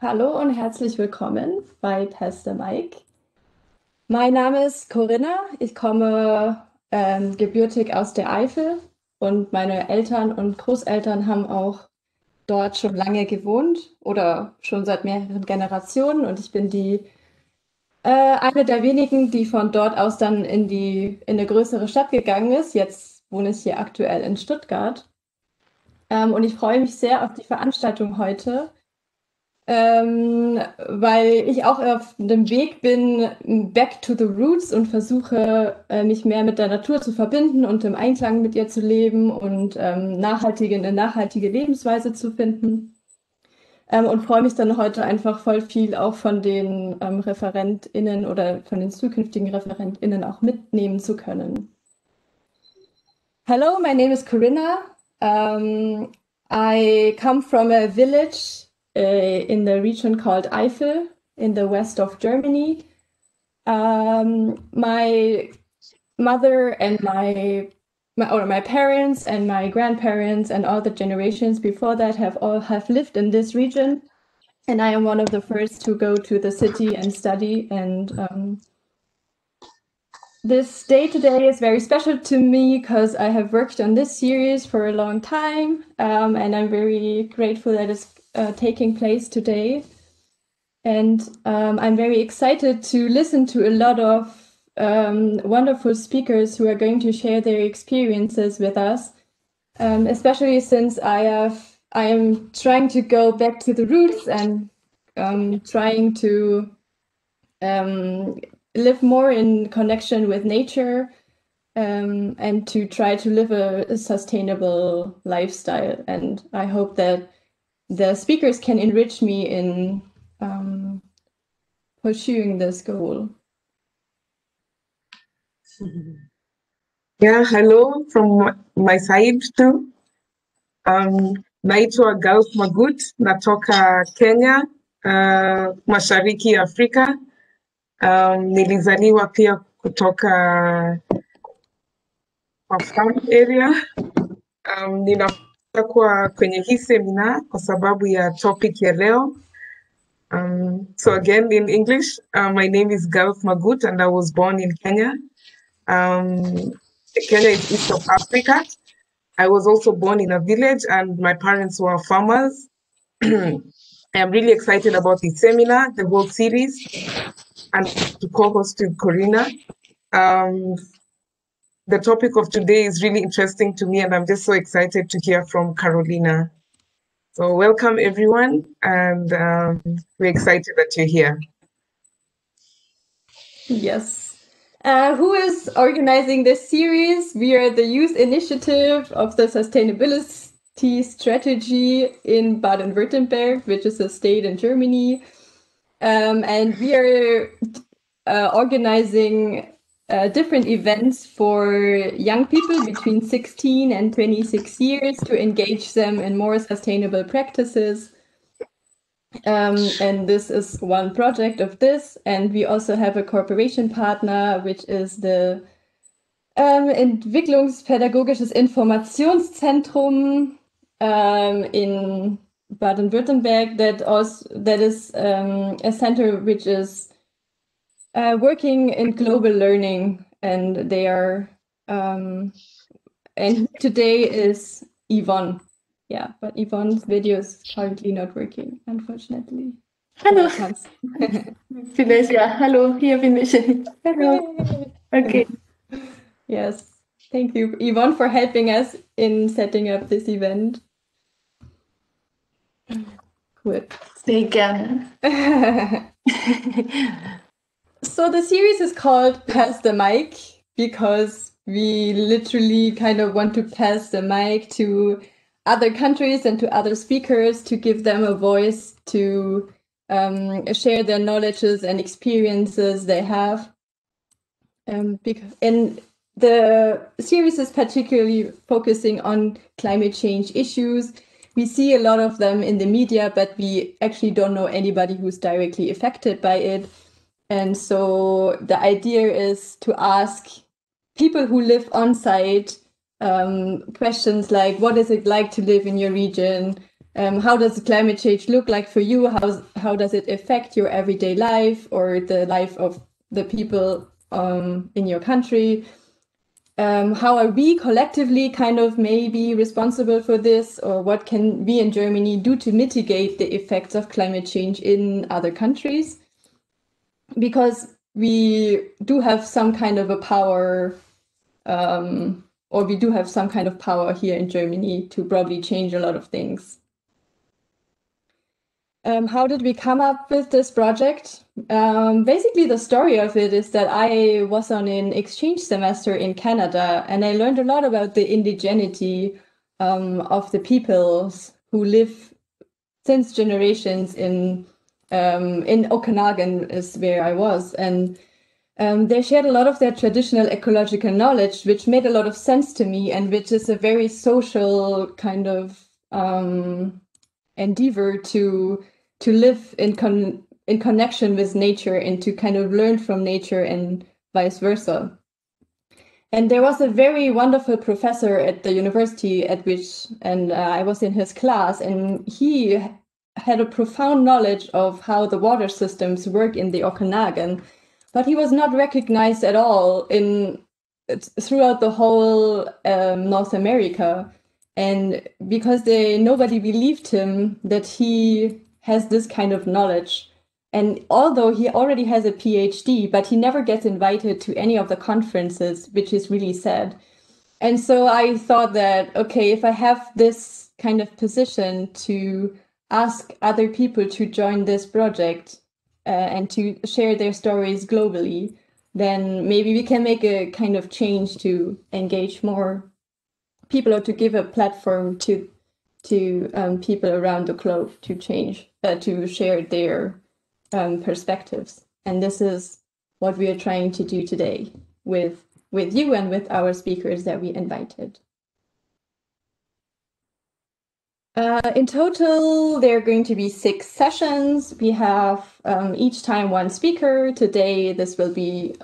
Hallo und herzlich willkommen bei Pastor Mike. Mein Name ist Corinna, ich komme gebürtig aus der Eifel und meine Eltern und Großeltern haben auch dort schon lange gewohnt oder schon seit mehreren Generationen und ich bin eine der wenigen, die von dort aus dann in eine größere Stadt gegangen ist. Jetzt wohne ich hier aktuell in Stuttgart und ich freue mich sehr auf die Veranstaltung heute. Weil ich auch auf dem Weg bin, back to the roots und versuche, mich mehr mit der Natur zu verbinden und im Einklang mit ihr zu leben und eine nachhaltige Lebensweise zu finden. Und freue mich dann heute einfach voll viel auch von den ReferentInnen oder von den zukünftigen ReferentInnen auch mitnehmen zu können. Hello, my name is Corinna. I come from a village in the region called Eifel in the west of Germany. My mother and my parents and my grandparents and all the generations before that have lived in this region, and I am one of the first to go to the city and study. And this day today is very special to me because I have worked on this series for a long time, and I'm very grateful that it's taking place today. And I'm very excited to listen to a lot of wonderful speakers who are going to share their experiences with us, especially since I am trying to go back to the roots and trying to live more in connection with nature and to try to live a sustainable lifestyle. And I hope that the speakers can enrich me in pursuing this goal. Yeah, hello from my side too. Naitwa Gulf Magut, natoka Kenya, Mashariki Afrika. Nilizaliwa pia kutoka farm area. Ninakuwa kwenye hii seminar kwa sababu ya topic ya leo. So again, in English, my name is Gulf Magut and I was born in Kenya. Kenya is east of Africa. I was also born in a village and my parents were farmers. I'm really excited about this seminar, the whole series, and to co-host with Corinna. The topic of today is really interesting to me and I'm just so excited to hear from Carolina. So welcome everyone, and we're excited that you're here. Yes. Who is organizing this series? We are the youth initiative of the sustainability strategy in Baden-Württemberg, which is a state in Germany. And we are organizing different events for young people between 16 and 26 years to engage them in more sustainable practices. And this is one project of this. And we also have a cooperation partner, which is the Entwicklungspädagogisches Informationszentrum in Baden-Württemberg that is a center which is working in global learning, and they are and today is Yvonne. Yeah, but Yvonne's video is currently not working, unfortunately. Hallo. Vielleicht, ja, hallo, hier bin ich. Hallo. Okay. Yes, thank you, Yvonne, for helping us in setting up this event. Good. Sehr gerne. So the series is called Pass the Mic because we literally kind of want to pass the mic to other countries and to other speakers to give them a voice to share their knowledges and experiences they have. And the series is particularly focusing on climate change issues. We see a lot of them in the media, but we actually don't know anybody who's directly affected by it. And so the idea is to ask people who live on site questions like, what is it like to live in your region? How does climate change look like for you? How does it affect your everyday life or the life of the people in your country? How are we collectively kind of maybe responsible for this, or what can we in Germany do to mitigate the effects of climate change in other countries? Because we do have some kind of a power, or we do have some kind of power here in Germany to probably change a lot of things. How did we come up with this project? Basically, the story of it is that I was on an exchange semester in Canada, and I learned a lot about the indigeneity of the peoples who live since generations in Okanagan is where I was, and they shared a lot of their traditional ecological knowledge, which made a lot of sense to me, and which is a very social kind of endeavor to live in connection with nature and to kind of learn from nature and vice versa. And there was a very wonderful professor at the university at which, and I was in his class, and he had a profound knowledge of how the water systems work in the Okanagan, but he was not recognized at all throughout the whole North America. And because nobody believed him that he has this kind of knowledge. And although he already has a PhD, but he never gets invited to any of the conferences, which is really sad. And so I thought that, okay, if I have this kind of position to ask other people to join this project and to share their stories globally, then maybe we can make a kind of change to engage more people or to give a platform to people around the globe to share their perspectives. And this is what we are trying to do today with you and with our speakers that we invited. In total, there are going to be 6 sessions. We have each time one speaker. Today, this will be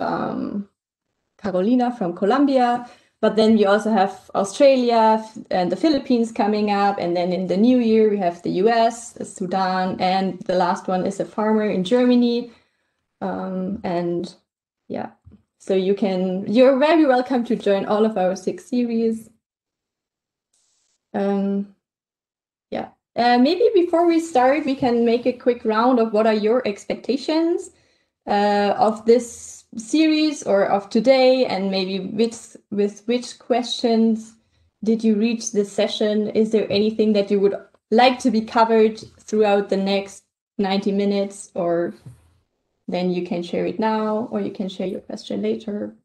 Carolina from Colombia. But then we also have Australia and the Philippines coming up. And then in the new year, we have the US, the Sudan, and the last one is a farmer in Germany. And yeah, so you're very welcome to join all of our 6 series. Maybe before we start, we can make a quick round of what are your expectations of this series or of today, and maybe with which questions did you reach this session? Is there anything that you would like to be covered throughout the next 90 minutes, or then you can share it now, or you can share your question later.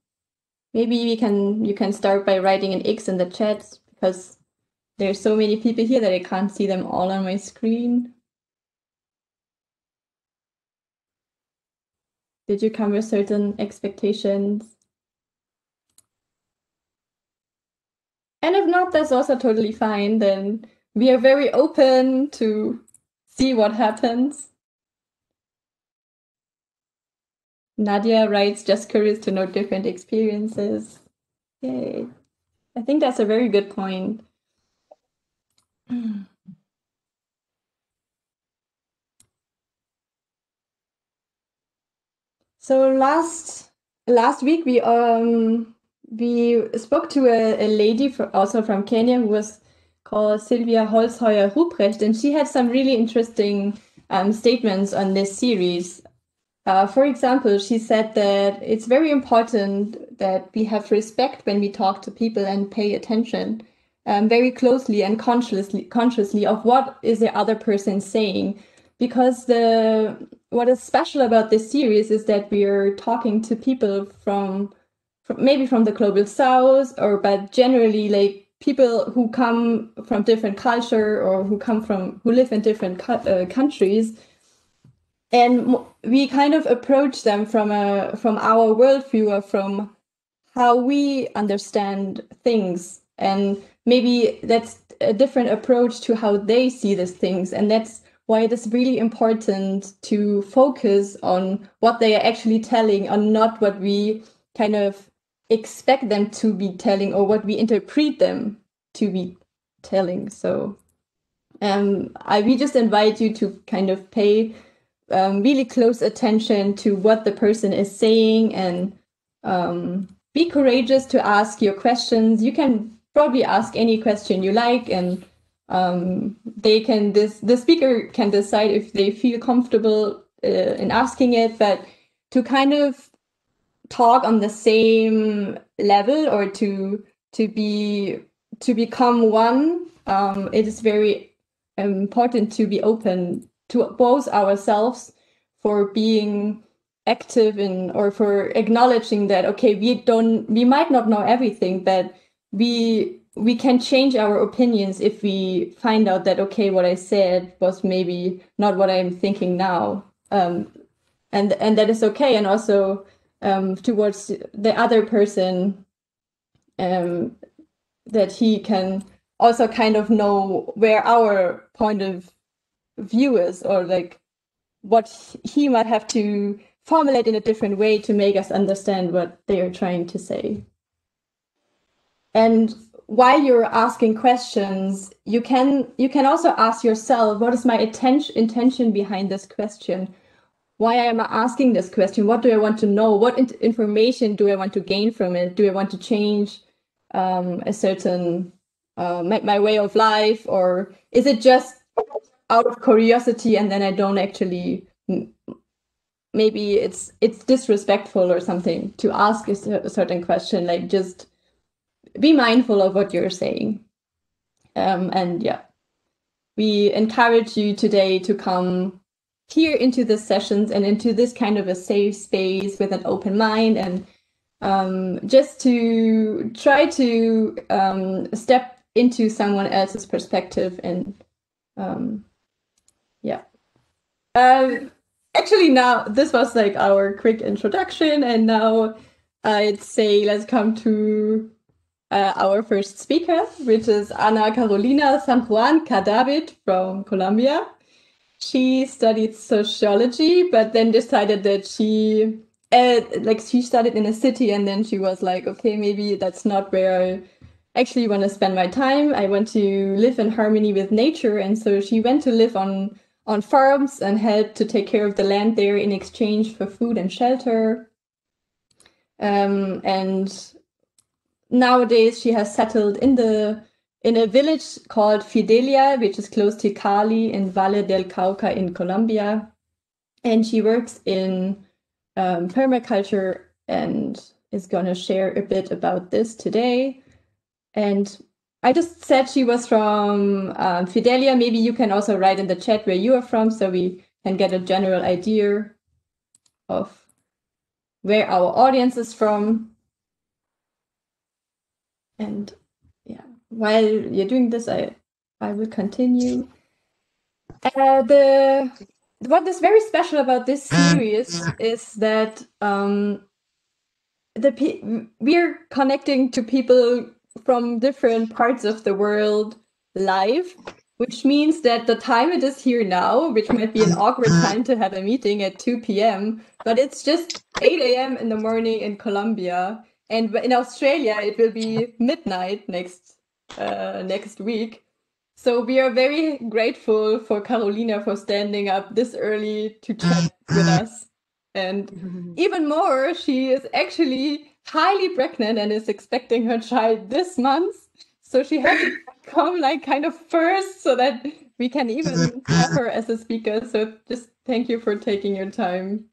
Maybe you can start by writing an X in the chat, because there's so many people here that I can't see them all on my screen. Did you come with certain expectations? And if not, that's also totally fine. Then we are very open to see what happens. Nadia writes, just curious to know different experiences. Yay. I think that's a very good point. So last week we spoke to a lady also from Kenya who was called Sylvia Holzheuer Ruprecht, and she had some really interesting statements on this series. For example, she said that it's very important that we have respect when we talk to people and pay attention very closely and consciously of what is the other person saying. Because what is special about this series is that we are talking to people from maybe from the global south, but generally like people who come from different culture or who live in different countries, and we kind of approach them from our worldview or from how we understand things, and maybe that's a different approach to how they see these things, and that's why it is really important to focus on what they are actually telling, and not what we kind of expect them to be telling or what we interpret them to be telling. So we just invite you to kind of pay really close attention to what the person is saying, and be courageous to ask your questions. You can probably ask any question you like, and the speaker can decide if they feel comfortable in asking it, but to kind of talk on the same level, or to become one. It is very important to be open to both ourselves for being active in, or for acknowledging that, okay, we might not know everything, but we can change our opinions if we find out that, okay, what I said was maybe not what I'm thinking now, and that is okay. And also towards the other person, that he can also kind of know where our point of view is, or like what he might have to formulate in a different way to make us understand what they are trying to say. And while you're asking questions, you can also ask yourself, what is my intention behind this question? Why am I asking this question? What do I want to know? What information do I want to gain from it? Do I want to change a certain my way of life, or is it just out of curiosity, and then I don't actually, maybe it's disrespectful or something to ask a certain question? Like, just be mindful of what you're saying. And yeah, we encourage you today to come here into the sessions and into this kind of a safe space with an open mind, and just to try to step into someone else's perspective. And yeah. Actually, now this was like our quick introduction, and now I'd say let's come to our first speaker, which is Ana Carolina Sanjuan Cadavid from Colombia. She studied sociology, but then decided that she studied in a city, and then she was like, okay, maybe that's not where I actually want to spend my time. I want to live in harmony with nature. And so she went to live on farms and had to take care of the land there in exchange for food and shelter. And nowadays she has settled in a village called Fidelia, which is close to Cali in Valle del Cauca in Colombia. And she works in permaculture and is going to share a bit about this today. And I just said she was from Fidelia. Maybe you can also write in the chat where you are from, so we can get a general idea of where our audience is from. And yeah, while you're doing this, I will continue. What is very special about this series is that we're connecting to people from different parts of the world live, which means that the time it is here now, which might be an awkward time to have a meeting at 2 p.m., but it's just 8 a.m. in the morning in Colombia. And in Australia, it will be midnight next week. So we are very grateful for Carolina for standing up this early to chat with us. And even more, she is actually highly pregnant and is expecting her child this month. So she has to come like kind of first so that we can even have her as a speaker. So just thank you for taking your time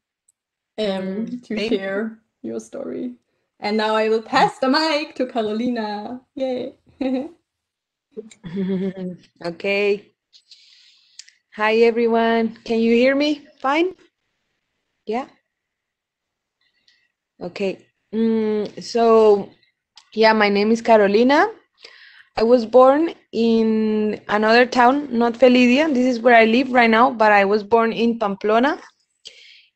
to share your story. And now I will pass the mic to Carolina. Yay. Okay. Hi, everyone. Can you hear me fine? Yeah? Okay. So, yeah, my name is Carolina. I was born in another town, not Felidia. This is where I live right now, but I was born in Pamplona,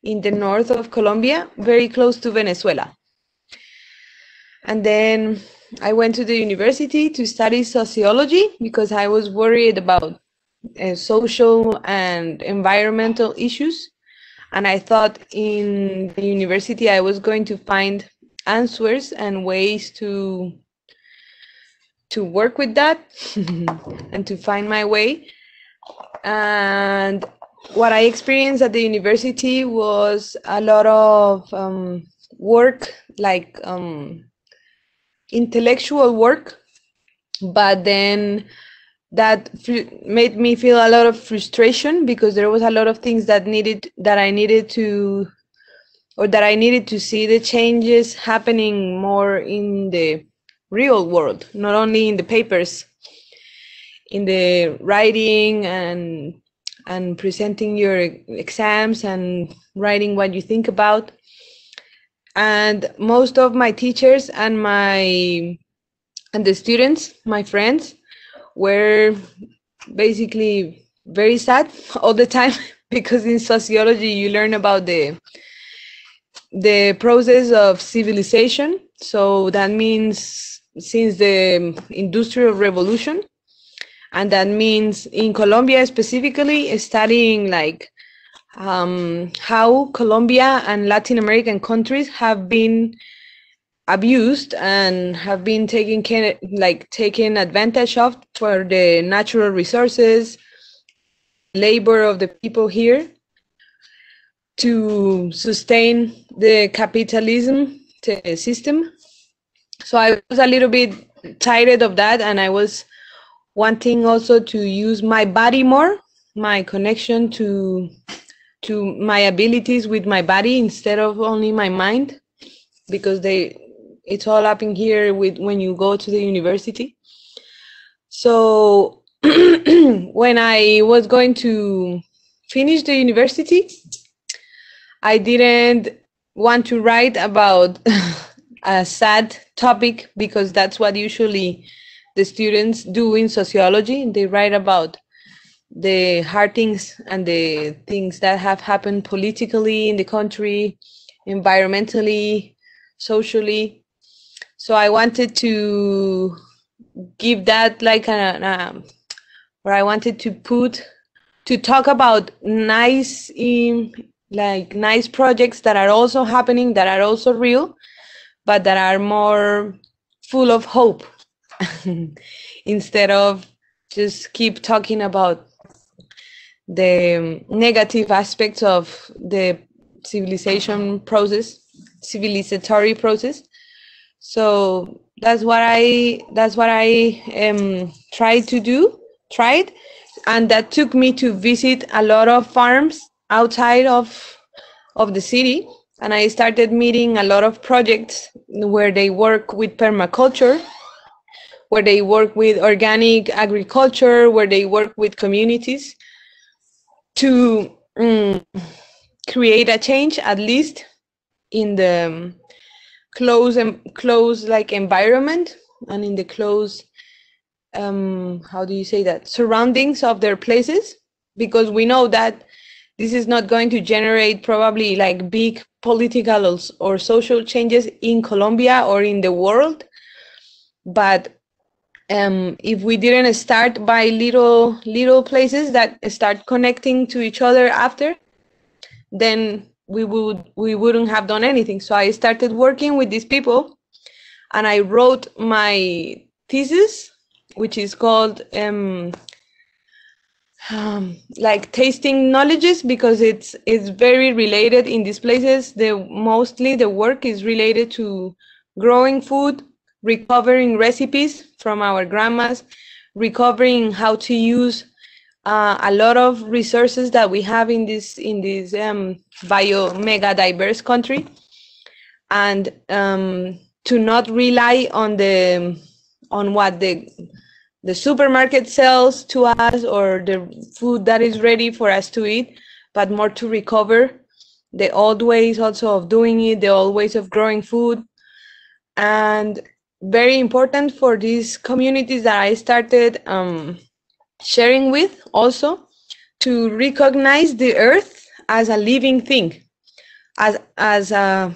in the north of Colombia, very close to Venezuela. And then I went to the university to study sociology because I was worried about social and environmental issues. And I thought in the university I was going to find answers and ways to work with that and to find my way. And what I experienced at the university was a lot of work, like intellectual work, but then that made me feel a lot of frustration, because there was a lot of things that I needed to see the changes happening more in the real world, not only in the papers, in the writing and presenting your exams and writing what you think about. And most of my teachers and the students, my friends, were basically very sad all the time, because in sociology you learn about the process of civilization. So that means since the Industrial Revolution, and that means in Colombia specifically studying like how Colombia and Latin American countries have been abused and have been taken advantage of for the natural resources, labor of the people here, to sustain the capitalism system. So I was a little bit tired of that, and I was wanting also to use my body more, my connection to my abilities with my body instead of only my mind, because it's all up in here when you go to the university. So when I was going to finish the university, I didn't want to write about a sad topic, because that's what usually the students do in sociology. They write about the hard things and the things that have happened politically in the country, environmentally, socially. So I wanted to give that like or I wanted to talk about nice projects that are also happening, that are also real, but that are more full of hope instead of just keep talking about the negative aspects of the civilizatory process. So that's what I tried, and that took me to visit a lot of farms outside of the city, and I started meeting a lot of projects where they work with permaculture, where they work with organic agriculture, where they work with communities to create a change, at least in the close like environment and in the close how do you say that, surroundings of their places, because we know that this is not going to generate probably like big political or social changes in Colombia or in the world, but if we didn't start by little places that start connecting to each other after, then we wouldn't have done anything. So I started working with these people, and I wrote my thesis, which is called like tasting knowledges, because it's very related in these places. Mostly the work is related to growing food, recovering recipes from our grandmas, recovering how to use a lot of resources that we have in this bio mega diverse country, and to not rely on what the supermarket sells to us, or the food that is ready for us to eat, but more to recover the old ways also of doing it, the old ways of growing food. And very important for these communities that I started sharing with, also to recognize the earth as a living thing, as a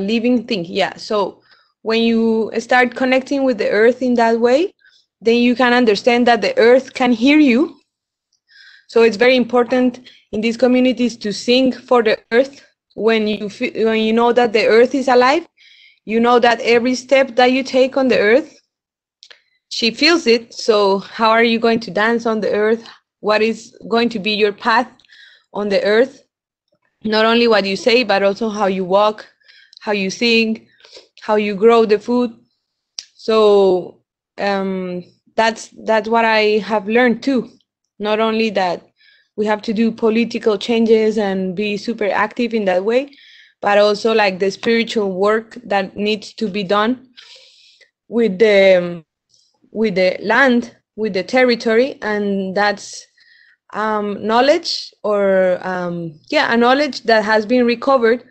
living thing. Yeah. So when you start connecting with the earth in that way, then you can understand that the earth can hear you. So it's very important in these communities to sing for the earth. When you know that the earth is alive, you know that every step that you take on the earth, she feels it. So how are you going to dance on the earth? what is going to be your path on the earth. Not only what you say, but also how you walk, how you sing, how you grow the food. So that's what I have learned too. Not only that we have to do political changes and be super active in that way, but also like the spiritual work that needs to be done with the land, with the territory, and that's knowledge, or a knowledge that has been recovered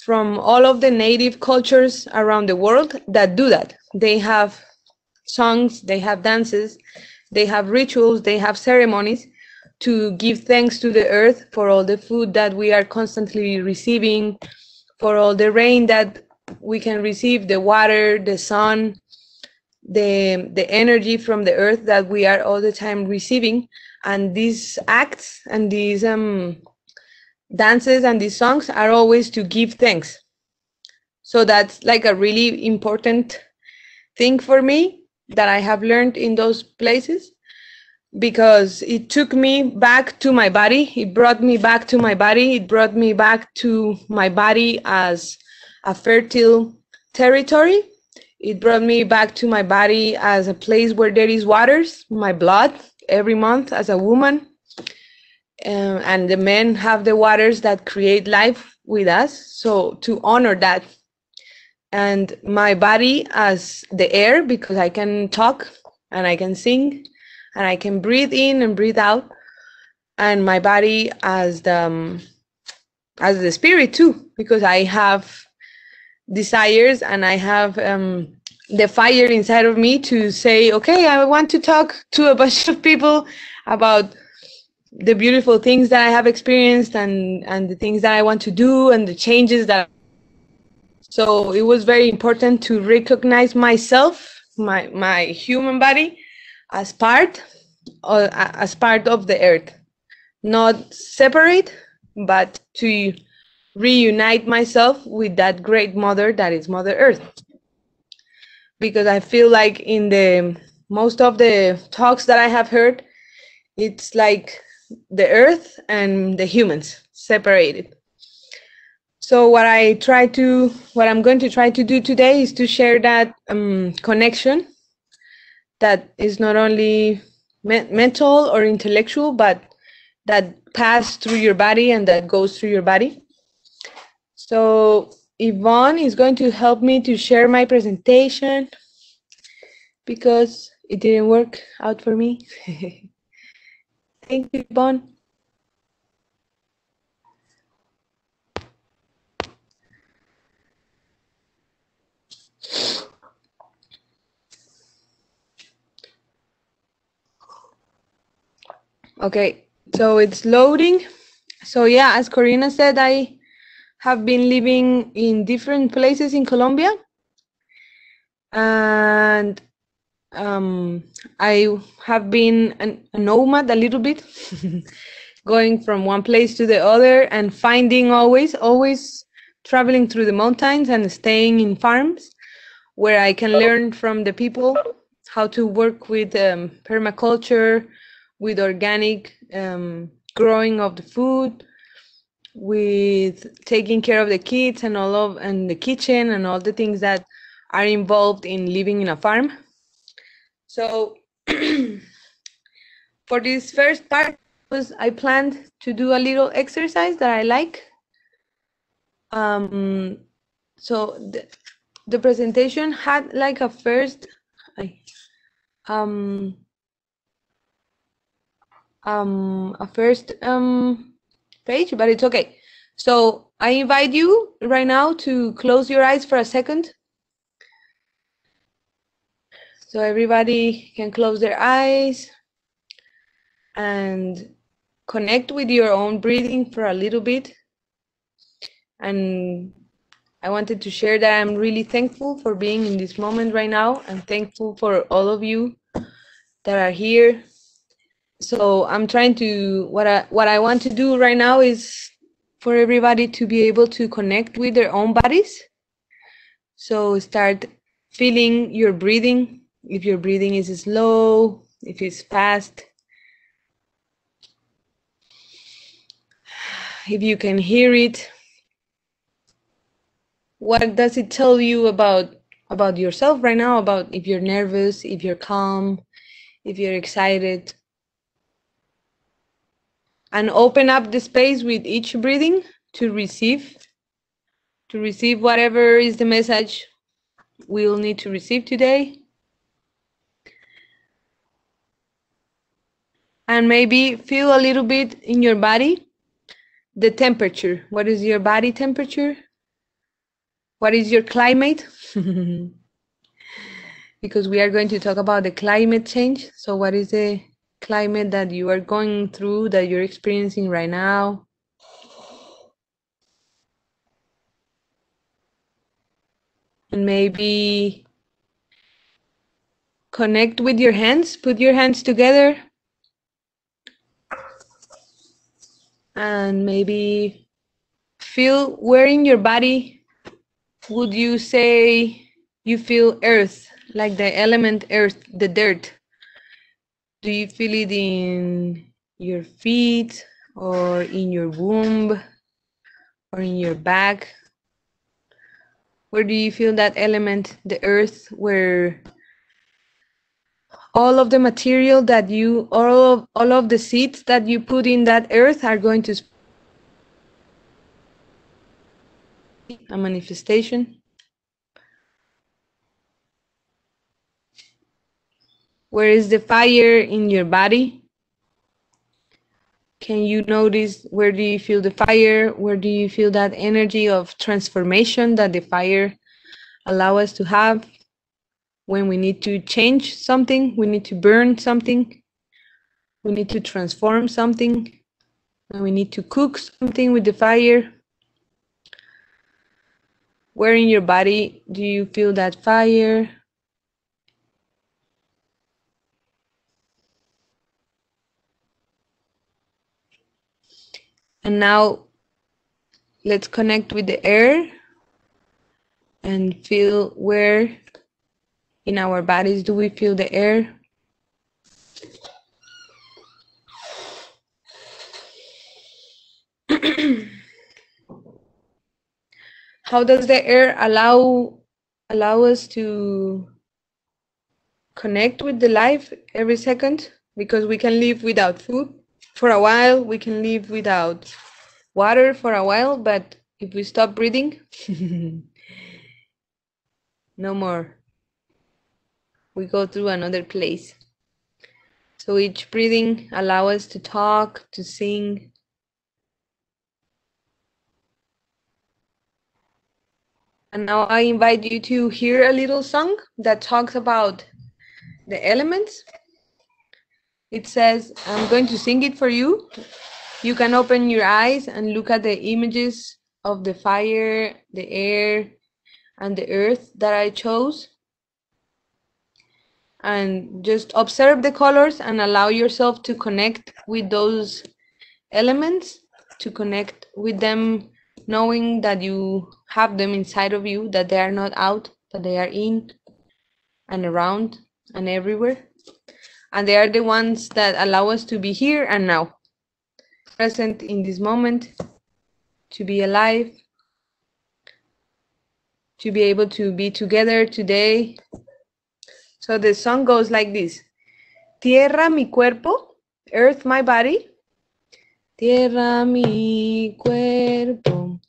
from all of the native cultures around the world that do that. They have songs, they have dances, they have rituals, they have ceremonies to give thanks to the earth for all the food that we are constantly receiving, for all the rain that we can receive, the water, the sun, the energy from the earth that we are all the time receiving. And these acts and these dances and these songs are always to give thanks. So that's like a really important thing for me that I have learned in those places, because it took me back to my body. It brought me back to my body. It brought me back to my body as a fertile territory. It brought me back to my body as a place where there is waters, my blood, every month as a woman. And the men have the waters that create life with us. So to honor that. And my body as the air, because I can talk and I can sing and I can breathe in and breathe out. And my body as the spirit too, because I have desires and I have the fire inside of me to say, okay, I want to talk to a bunch of people about the beautiful things that I have experienced and the things that I want to do and the changes that. So it was very important to recognize myself, my human body, as part of the earth, not separate, but to reunite myself with that great mother that is Mother Earth. Because I feel like in the most of the talks that I have heard, it's like the earth and the humans separated. So what I'm going to try to do today is to share that connection that is not only mental or intellectual, but that passes through your body and that goes through your body. So Yvonne is going to help me to share my presentation because it didn't work out for me. Thank you, Yvonne. Okay, so it's loading. So yeah, as Corina said, I have been living in different places in Colombia, and I have been a nomad a little bit, going from one place to the other and finding always traveling through the mountains and staying in farms where I can learn from the people how to work with permaculture, with organic growing of the food, with taking care of the kids and the kitchen and all the things that are involved in living in a farm. So for this first part, I planned to do a little exercise that I like. So the presentation had like a first page, but it's okay. So I invite you right now to close your eyes for a second. So everybody can close their eyes and connect with your own breathing for a little bit. And I wanted to share that I'm really thankful for being in this moment right now, and thankful for all of you that are here. So I'm trying to, what I want to do right now is for everybody to be able to connect with their own bodies. So start feeling your breathing. If your breathing is slow, if it's fast, if you can hear it. What does it tell you about yourself right now, about if you're nervous, if you're calm, if you're excited? And open up the space with each breathing to receive whatever is the message we'll need to receive today. And maybe feel a little bit in your body, the temperature. What is your body temperature? What is your climate? Because we are going to talk about the climate change. So what is the climate that you are going through, that you're experiencing right now? And maybe connect with your hands, put your hands together. And maybe feel where in your body would you say you feel earth, like the element earth, the dirt? Do you feel it in your feet or in your womb or in your back? Where do you feel that element, the earth, where all of the material that you, all of the seeds that you put in that earth are going to a manifestation? Where is the fire in your body? Can you notice where do you feel the fire? Where do you feel that energy of transformation that the fire allows us to have? When we need to change something, we need to burn something, we need to transform something, and we need to cook something with the fire. Where in your body do you feel that fire? And now let's connect with the air and feel where in our bodies do we feel the air. How does the air allow us to connect with the life every second? Because we can live without food for a while, we can live without water for a while, but if we stop breathing, no more. We go through another place. So each breathing allows us to talk, to sing. And now I invite you to hear a little song that talks about the elements. It says, I'm going to sing it for you. You can open your eyes and look at the images of the fire, the air, and the earth that I chose. And just observe the colors and allow yourself to connect with those elements, to connect with them, knowing that you have them inside of you, that they are not out, that they are in and around and everywhere. And they are the ones that allow us to be here and now, present in this moment, to be alive, to be able to be together today. So the song goes like this. Tierra mi cuerpo, earth my body. Tierra mi cuerpo,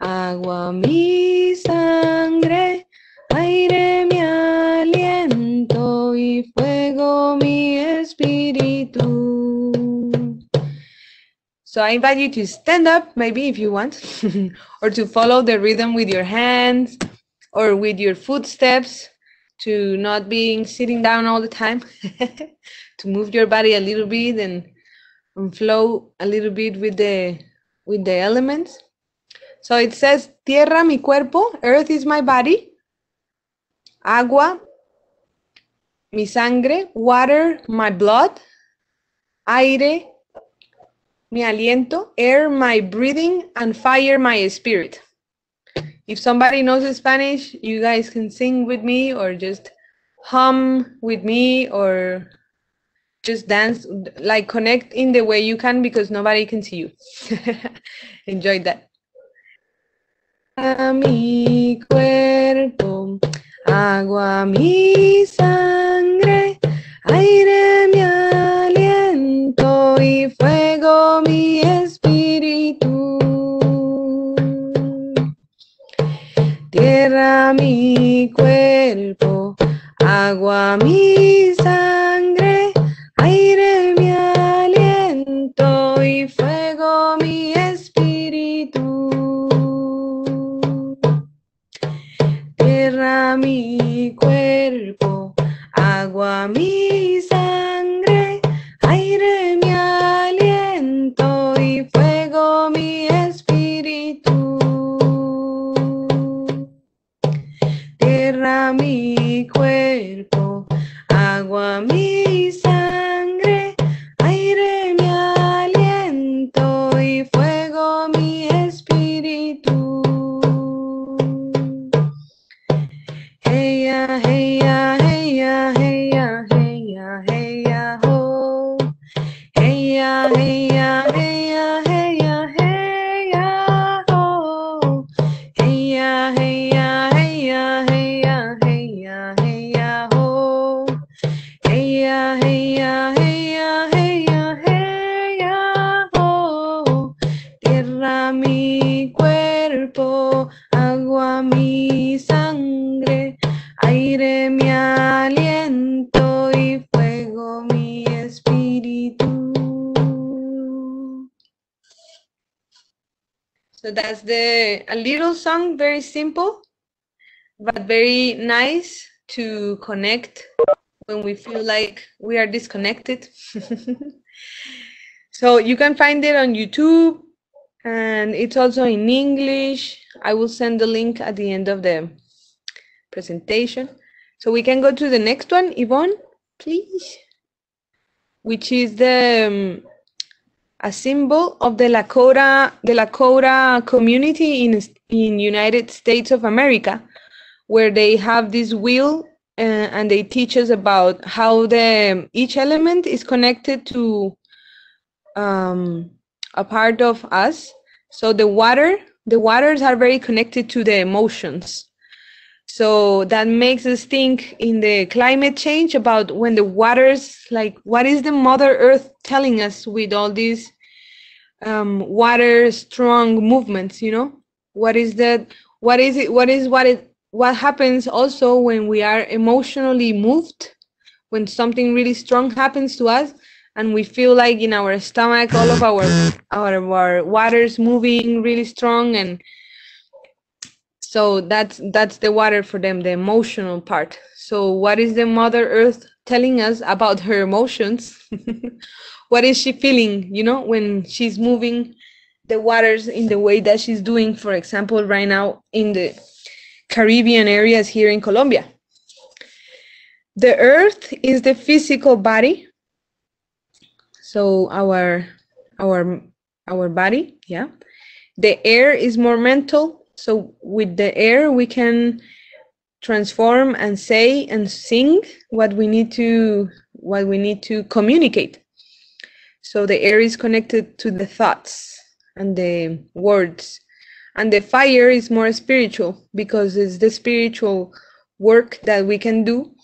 agua mi sangre, aire mi aliento y fuego mi espíritu. So I invite you to stand up, maybe if you want, or to follow the rhythm with your hands or with your footsteps, to not being sitting down all the time, to move your body a little bit and flow a little bit with the elements. So it says, tierra mi cuerpo, earth is my body, agua, mi sangre, water, my blood, aire, mi aliento, air, my breathing, and fire, my spirit. If somebody knows Spanish, you guys can sing with me or just hum with me or just dance, like connect in the way you can, because nobody can see you. Enjoy that. A mi cuerpo, agua mi sangre, aire mi aliento y fuego mi espíritu. Tierra mi cuerpo, agua mi sangre, aire mi aliento y fuego mi espíritu. Tierra mi cuerpo, agua mi sangre, aire mi aliento y fuego mi espíritu. Tierra mi cuerpo, agua mi sangre, aire mi aliento y fuego mi espíritu. Heya, heya, heya, heya, heya, heya, ho. Heya, heya, heya, heya, heya, ho. Heya, heya, heya, heya, heya, heya, ho. Heya, heya, heya, heya, heya, ho. Tierra mi cuerpo, agua mi sangre, aire mi aliento y fuego mi espíritu. So that's a little song, very simple, but very nice to connect when we feel like we are disconnected. So you can find it on YouTube, and it's also in English. I will send the link at the end of the presentation. So we can go to the next one, Yvonne, please, which is the a symbol of the Lakota community in United States of America, where they have this wheel and they teach us about how each element is connected to a part of us. So the waters are very connected to the emotions. So that makes us think in the climate change about when the waters, like what is the Mother Earth telling us with all these water strong movements, you know? What is that? What happens also when we are emotionally moved, when something really strong happens to us and we feel like in our stomach all of our waters moving really strong, and so that's the water for them, the emotional part. So what is the Mother Earth telling us about her emotions? What is she feeling, you know, when she's moving the waters in the way that she's doing, for example, right now in the Caribbean areas here in Colombia? The earth is the physical body. So our body, yeah. The air is more mental. So with the air, we can transform and say and sing what we need to communicate. So the air is connected to the thoughts and the words. And the fire is more spiritual, because it's the spiritual work that we can do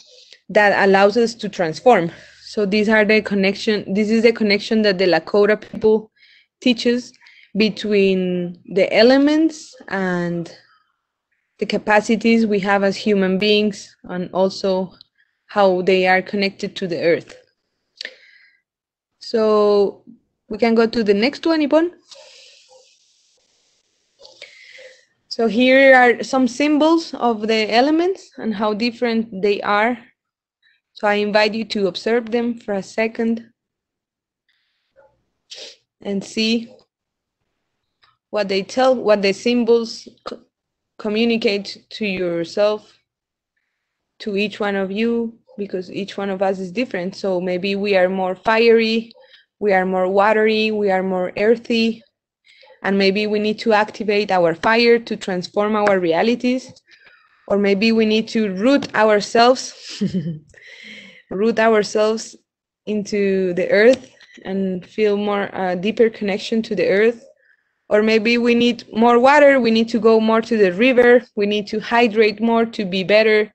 that allows us to transform. So these are the connection. This is the connection that the Lakota people teaches between the elements and the capacities we have as human beings, and also how they are connected to the earth. So we can go to the next one, Yvonne. So here are some symbols of the elements and how different they are. So I invite you to observe them for a second and see what they tell, what the symbols communicate to yourself, to each one of you, because each one of us is different. So maybe we are more fiery, we are more watery, we are more earthy, and maybe we need to activate our fire to transform our realities, or maybe we need to root ourselves into the earth and feel more deeper connection to the earth. Or maybe we need more water, we need to go more to the river, we need to hydrate more to be better,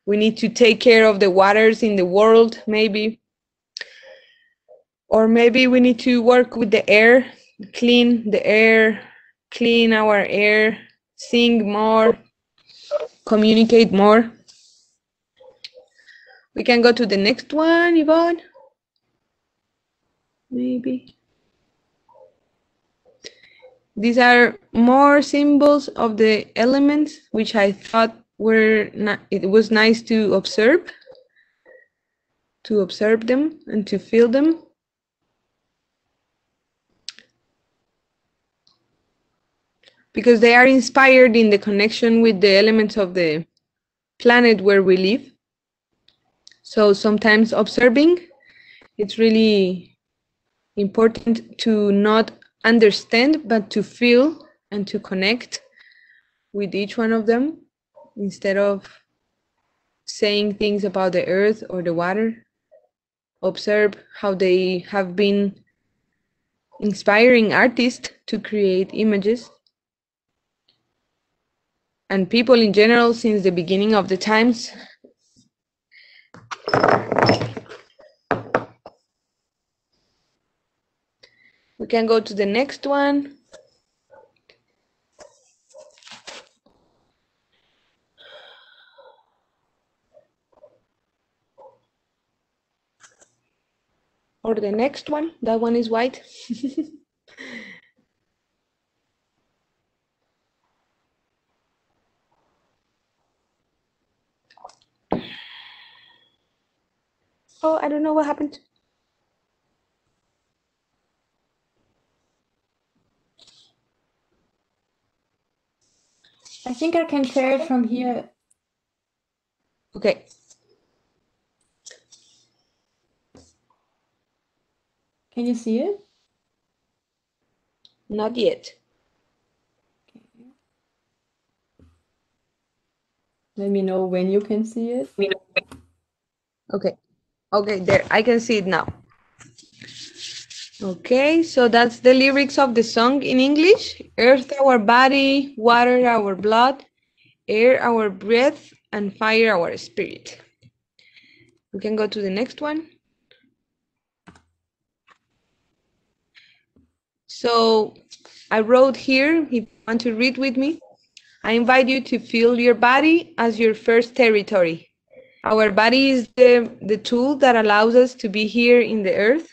we need to take care of the waters in the world, maybe. Or maybe we need to work with the air, clean the air, clean our air, sing more, communicate more. We can go to the next one, Yvonne. Maybe. These are more symbols of the elements, which I thought it was nice to observe them and to feel them. Because they are inspired in the connection with the elements of the planet where we live. So sometimes observing, it's really important to not understand, but to feel and to connect with each one of them instead of saying things about the earth or the water. Observe how they have been inspiring artists to create images. And people in general since the beginning of the times. We can go to the next one. Or the next one, that one is white. Oh, I don't know what happened. I think I can share it from here. Okay. Can you see it? Not yet. Let me know when you can see it. Okay. Okay, there, I can see it now. Okay, so that's the lyrics of the song in English. Earth, our body, water, our blood, air, our breath, and fire, our spirit. We can go to the next one. So I wrote here, if you want to read with me, I invite you to feel your body as your first territory. Our body is the tool that allows us to be here in the earth,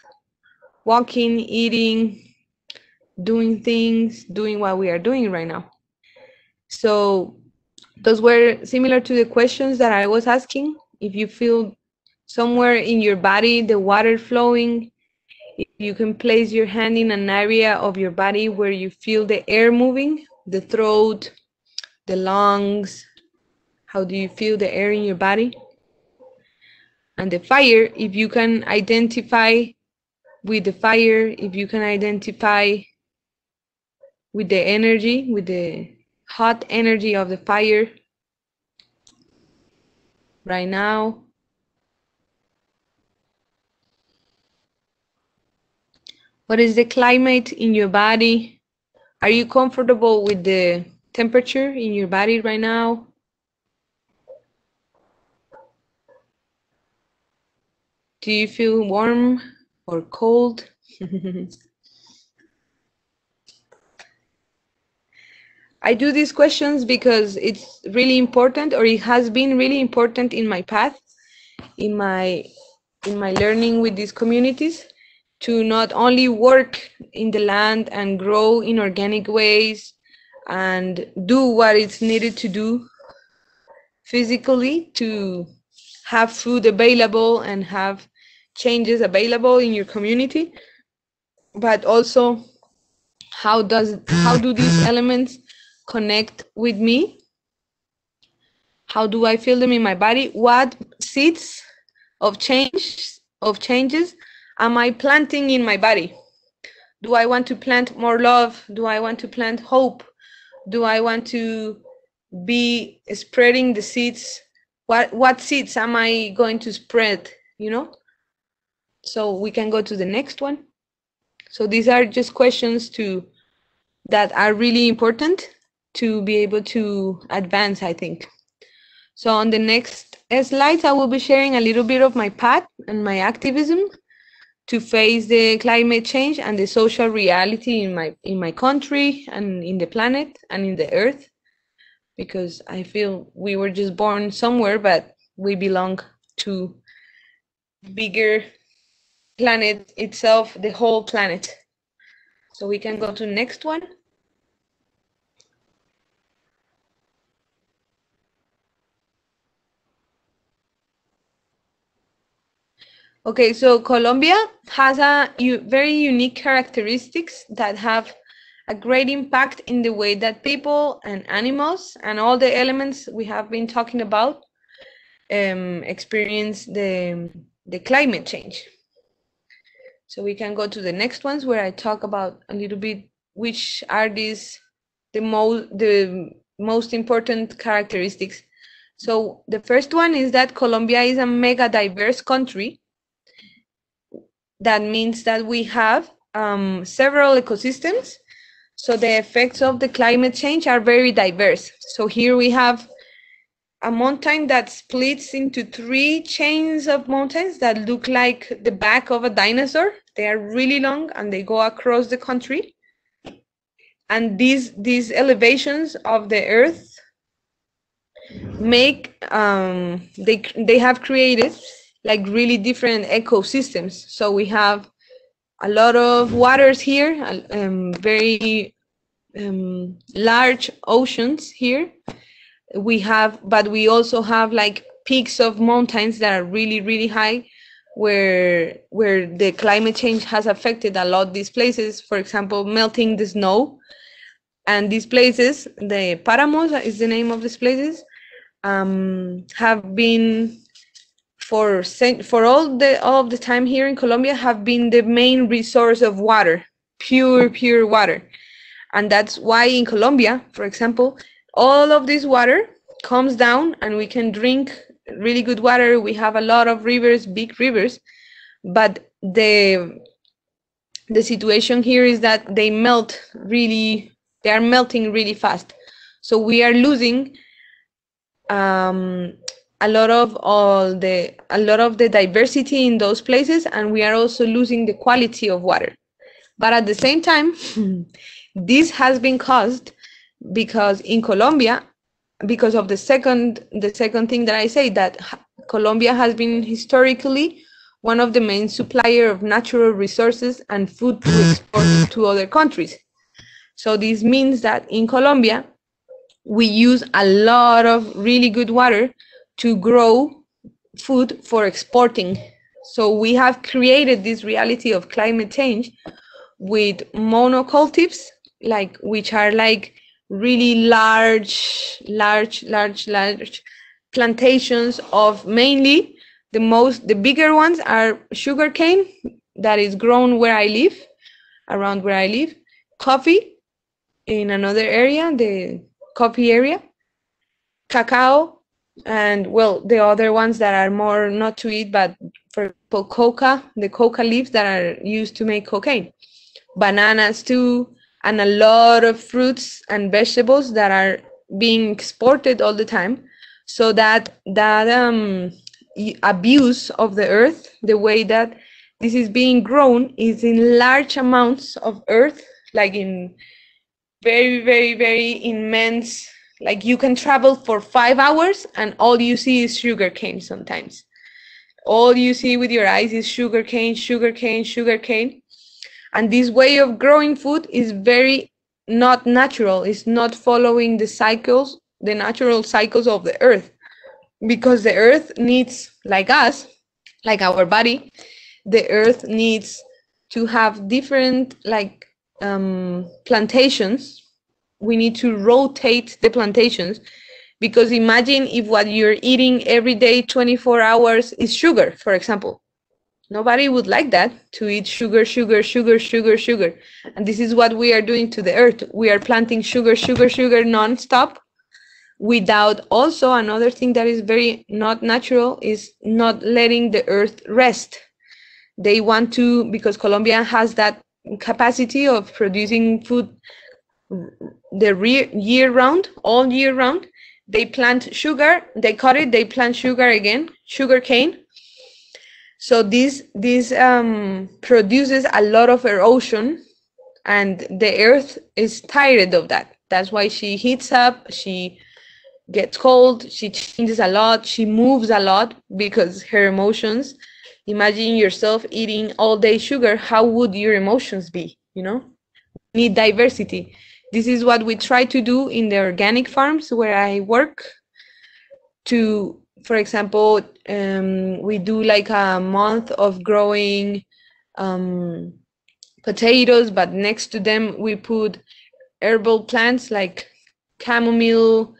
walking, eating, doing things, doing what we are doing right now. So those were similar to the questions that I was asking. If you feel somewhere in your body the water flowing, if you can place your hand in an area of your body where you feel the air moving, the throat, the lungs, how do you feel the air in your body? And the fire, if you can identify with the fire, if you can identify with the energy, with the hot energy of the fire right now. What is the climate in your body? Are you comfortable with the temperature in your body right now? Do you feel warm or cold? I do these questions because it's really important, or it has been really important in my path, in my learning with these communities, to not only work in the land and grow in organic ways and do what is needed to do physically to have food available and have changes available in your community, but also how do these elements connect with me? How do I feel them in my body? What seeds of changes am I planting in my body? Do I want to plant more love? Do I want to plant hope? Do I want to be spreading the seeds? What seeds am I going to spread, you know? So we can go to the next one. So these are just questions that are really important to be able to advance, I think. So on the next slides, I will be sharing a little bit of my path and my activism to face the climate change and the social reality in my country and in the planet and in the earth, because I feel we were just born somewhere, but we belong to bigger planet itself, the whole planet. So we can go to the next one. Okay, so Colombia has very unique characteristics that have a great impact in the way that people and animals and all the elements we have been talking about experience the climate change. So we can go to the next ones where I talk about a little bit which are the most important characteristics. So the first one is that Colombia is a mega diverse country. That means that we have several ecosystems. So the effects of the climate change are very diverse. So here we have a mountain that splits into 3 chains of mountains that look like the back of a dinosaur. They are really long and they go across the country. And these elevations of the earth make they have created like really different ecosystems. So we have a lot of waters here, very large oceans here. But we also have like peaks of mountains that are really, really high, where the climate change has affected a lot these places. For example, melting the snow. And these places, the Páramos is the name of these places, have been for all of the time here in Colombia have been the main resource of water, pure water. And that's why in Colombia, for example, all of this water comes down and we can drink really good water. We have a lot of rivers, big rivers, but the situation here is that they are melting really fast. So we are losing a lot of the diversity in those places, and we are also losing the quality of water. But at the same time, this has been caused because in Colombia, because of the second thing that I say, that Colombia has been historically one of the main supplier of natural resources and food to export to other countries. So this means that in Colombia, we use a lot of really good water to grow food for exporting. So we have created this reality of climate change with monocultives, which are like really large plantations of mainly the bigger ones are sugarcane that is grown around where I live, coffee in another area, the coffee area, cacao, and well, the other ones that are more not to eat, but for example, coca, the coca leaves that are used to make cocaine, bananas too, and a lot of fruits and vegetables that are being exported all the time. So that abuse of the earth, the way that this is being grown is in large amounts of earth, like in very immense, like you can travel for 5 hours and all you see is sugarcane sometimes. All you see with your eyes is sugarcane. And this way of growing food is very not natural. It's not following the natural cycles of the earth. Because the earth needs, like us, like our body, the earth needs to have different plantations. We need to rotate the plantations, because imagine if what you're eating every day 24 hours is sugar, for example. Nobody would like that, to eat sugar. And this is what we are doing to the earth. We are planting sugar non-stop, without also another thing that is very not natural is not letting the earth rest. they want to, because Colombia has that capacity of producing food year round, all year round. They plant sugar, they cut it, they plant sugar again, sugar cane. So this produces a lot of erosion, and the earth is tired of that. That's why she heats up, she gets cold, she changes a lot, she moves a lot because her emotions. Imagine yourself eating all day sugar, how would your emotions be, you know? Need diversity. This is what we try to do in the organic farms where I work. To, for example, we do like a month of growing potatoes, but next to them we put herbal plants like chamomile,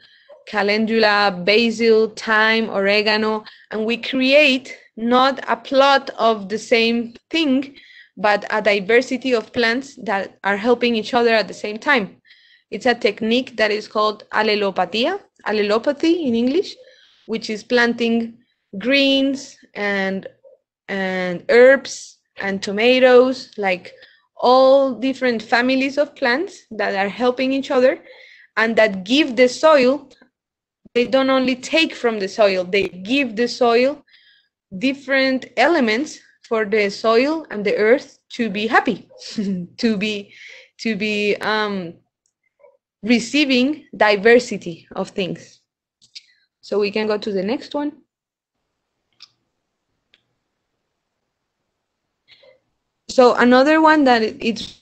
calendula, basil, thyme, oregano, and we create not a plot of the same thing, but a diversity of plants that are helping each other at the same time. It's a technique that is called allelopathy in English, which is planting greens and herbs and tomatoes, like all different families of plants that are helping each other and that give the soil. They don't only take from the soil, they give the soil different elements for the soil and the earth to be happy, to be receiving diversity of things. So we can go to the next one. So another one that it's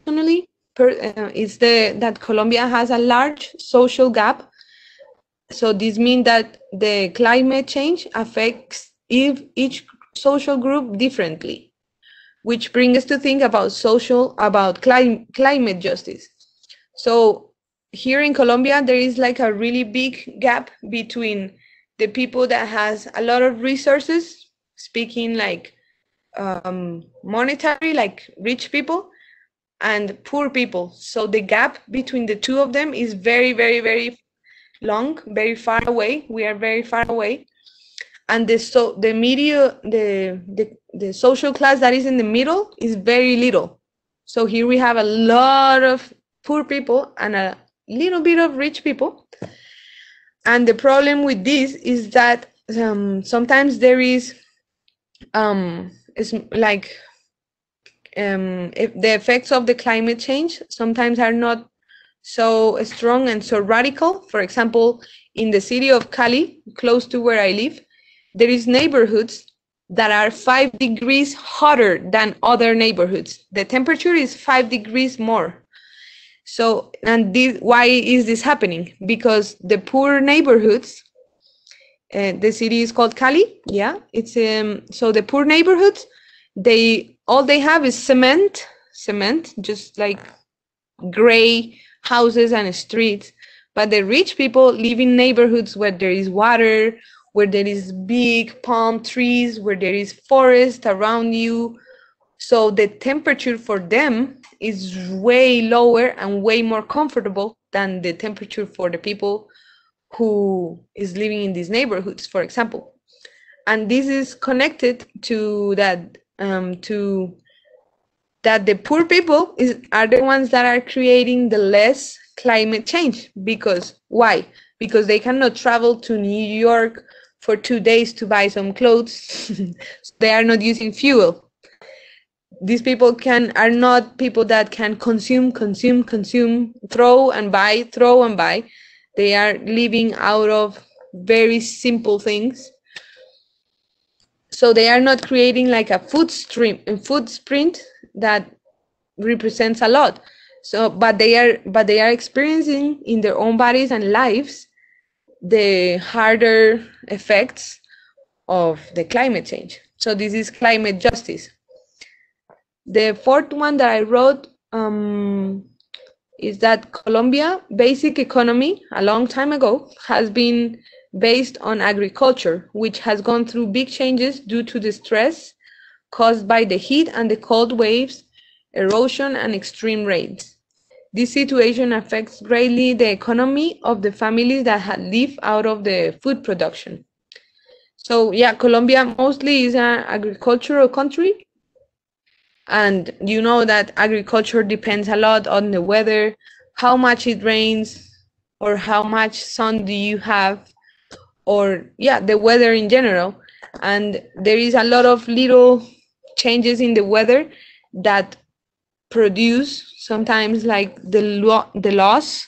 personally is that Colombia has a large social gap. So this means that the climate change affects each social group differently, which brings us to think about climate justice. So here in Colombia, there is like a really big gap between the people that has a lot of resources, speaking like monetary, like rich people, and poor people. So the gap between the two of them is very, very, very long, very far away. We are very far away. And the social class that is in the middle is very little. So here we have a lot of poor people and a little bit of rich people. And the problem with this is that sometimes there is if the effects of the climate change sometimes are not so strong and so radical. For example, in the city of Cali, close to where I live, there is neighborhoods that are 5 degrees hotter than other neighborhoods. The temperature is 5 degrees more. So, and why is this happening? Because the poor neighborhoods, the city is called Cali, yeah. It's so the poor neighborhoods, all they have is cement, just like gray houses and streets. But the rich people live in neighborhoods where there is water, where there is big palm trees, where there is forest around you. So the temperature for them is way lower and way more comfortable than the temperature for the people who is living in these neighborhoods, for example. And this is connected to that, that the poor people are the ones that are creating the less climate change. Because why? Because they cannot travel to New York for 2 days to buy some clothes. So they are not using fuel. These people are not people that can consume, throw and buy. They are living out of very simple things. So they are not creating like a food sprint that represents a lot. So, but they are experiencing in their own bodies and lives the harder effects of the climate change. So this is climate justice. The fourth one that I wrote is that Colombia basic economy a long time ago has been based on agriculture, which has gone through big changes due to the stress caused by the heat and the cold waves, erosion, and extreme rains. This situation affects greatly the economy of the families that had lived out of the food production. So yeah, Colombia mostly is an agricultural country, and you know that agriculture depends a lot on the weather, how much it rains, or how much sun do you have, or yeah, the weather in general. And there is a lot of little changes in the weather that produce sometimes like the loss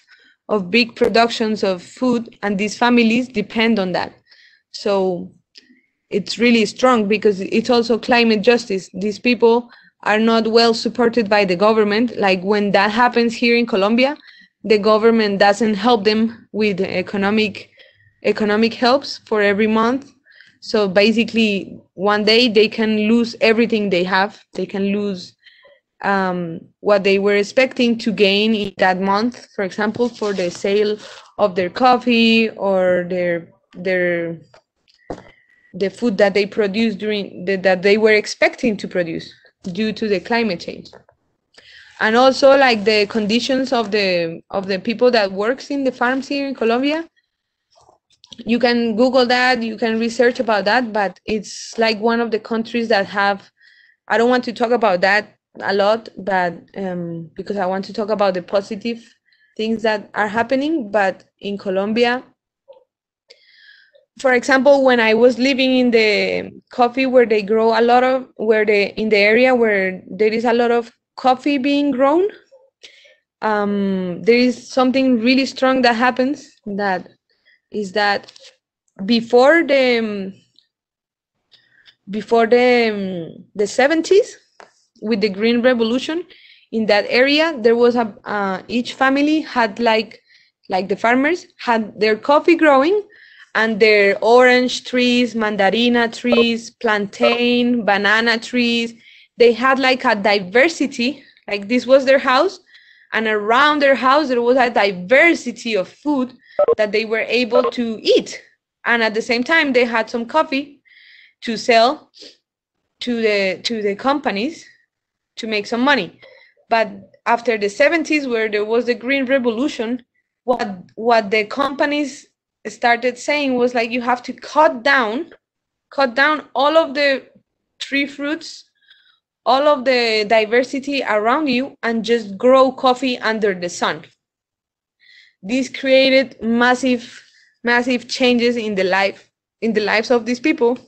of big productions of food, and these families depend on that. So it's really strong because it's also climate justice. These people are not well supported by the government. Like when that happens here in Colombia, the government doesn't help them with economic helps for every month. So basically one day they can lose everything they have. They can lose what they were expecting to gain in that month, for example, for the sale of their coffee or the food that they produce that they were expecting to produce due to the climate change. And also like the conditions of the people that works in the farms here in Colombia. You can Google that, you can research about that, but it's like one of the countries that have, I don't want to talk about that a lot, but because I want to talk about the positive things that are happening. But in Colombia, for example, when I was living in the coffee where they grow a lot of, in the area where there is a lot of coffee being grown, there is something really strong that happens, that is that before the 70s, with the Green Revolution, in that area there was each family had like the farmers had their coffee growing and their orange trees, mandarina trees, plantain, banana trees. They had like a diversity, like this was their house, and around their house there was a diversity of food that they were able to eat. And at the same time they had some coffee to sell to the companies to make some money. But after the 70s, where there was the Green Revolution, what the companies started saying was like, you have to cut down all of the tree fruits, all of the diversity around you, and just grow coffee under the sun. This created massive changes in the lives of these people,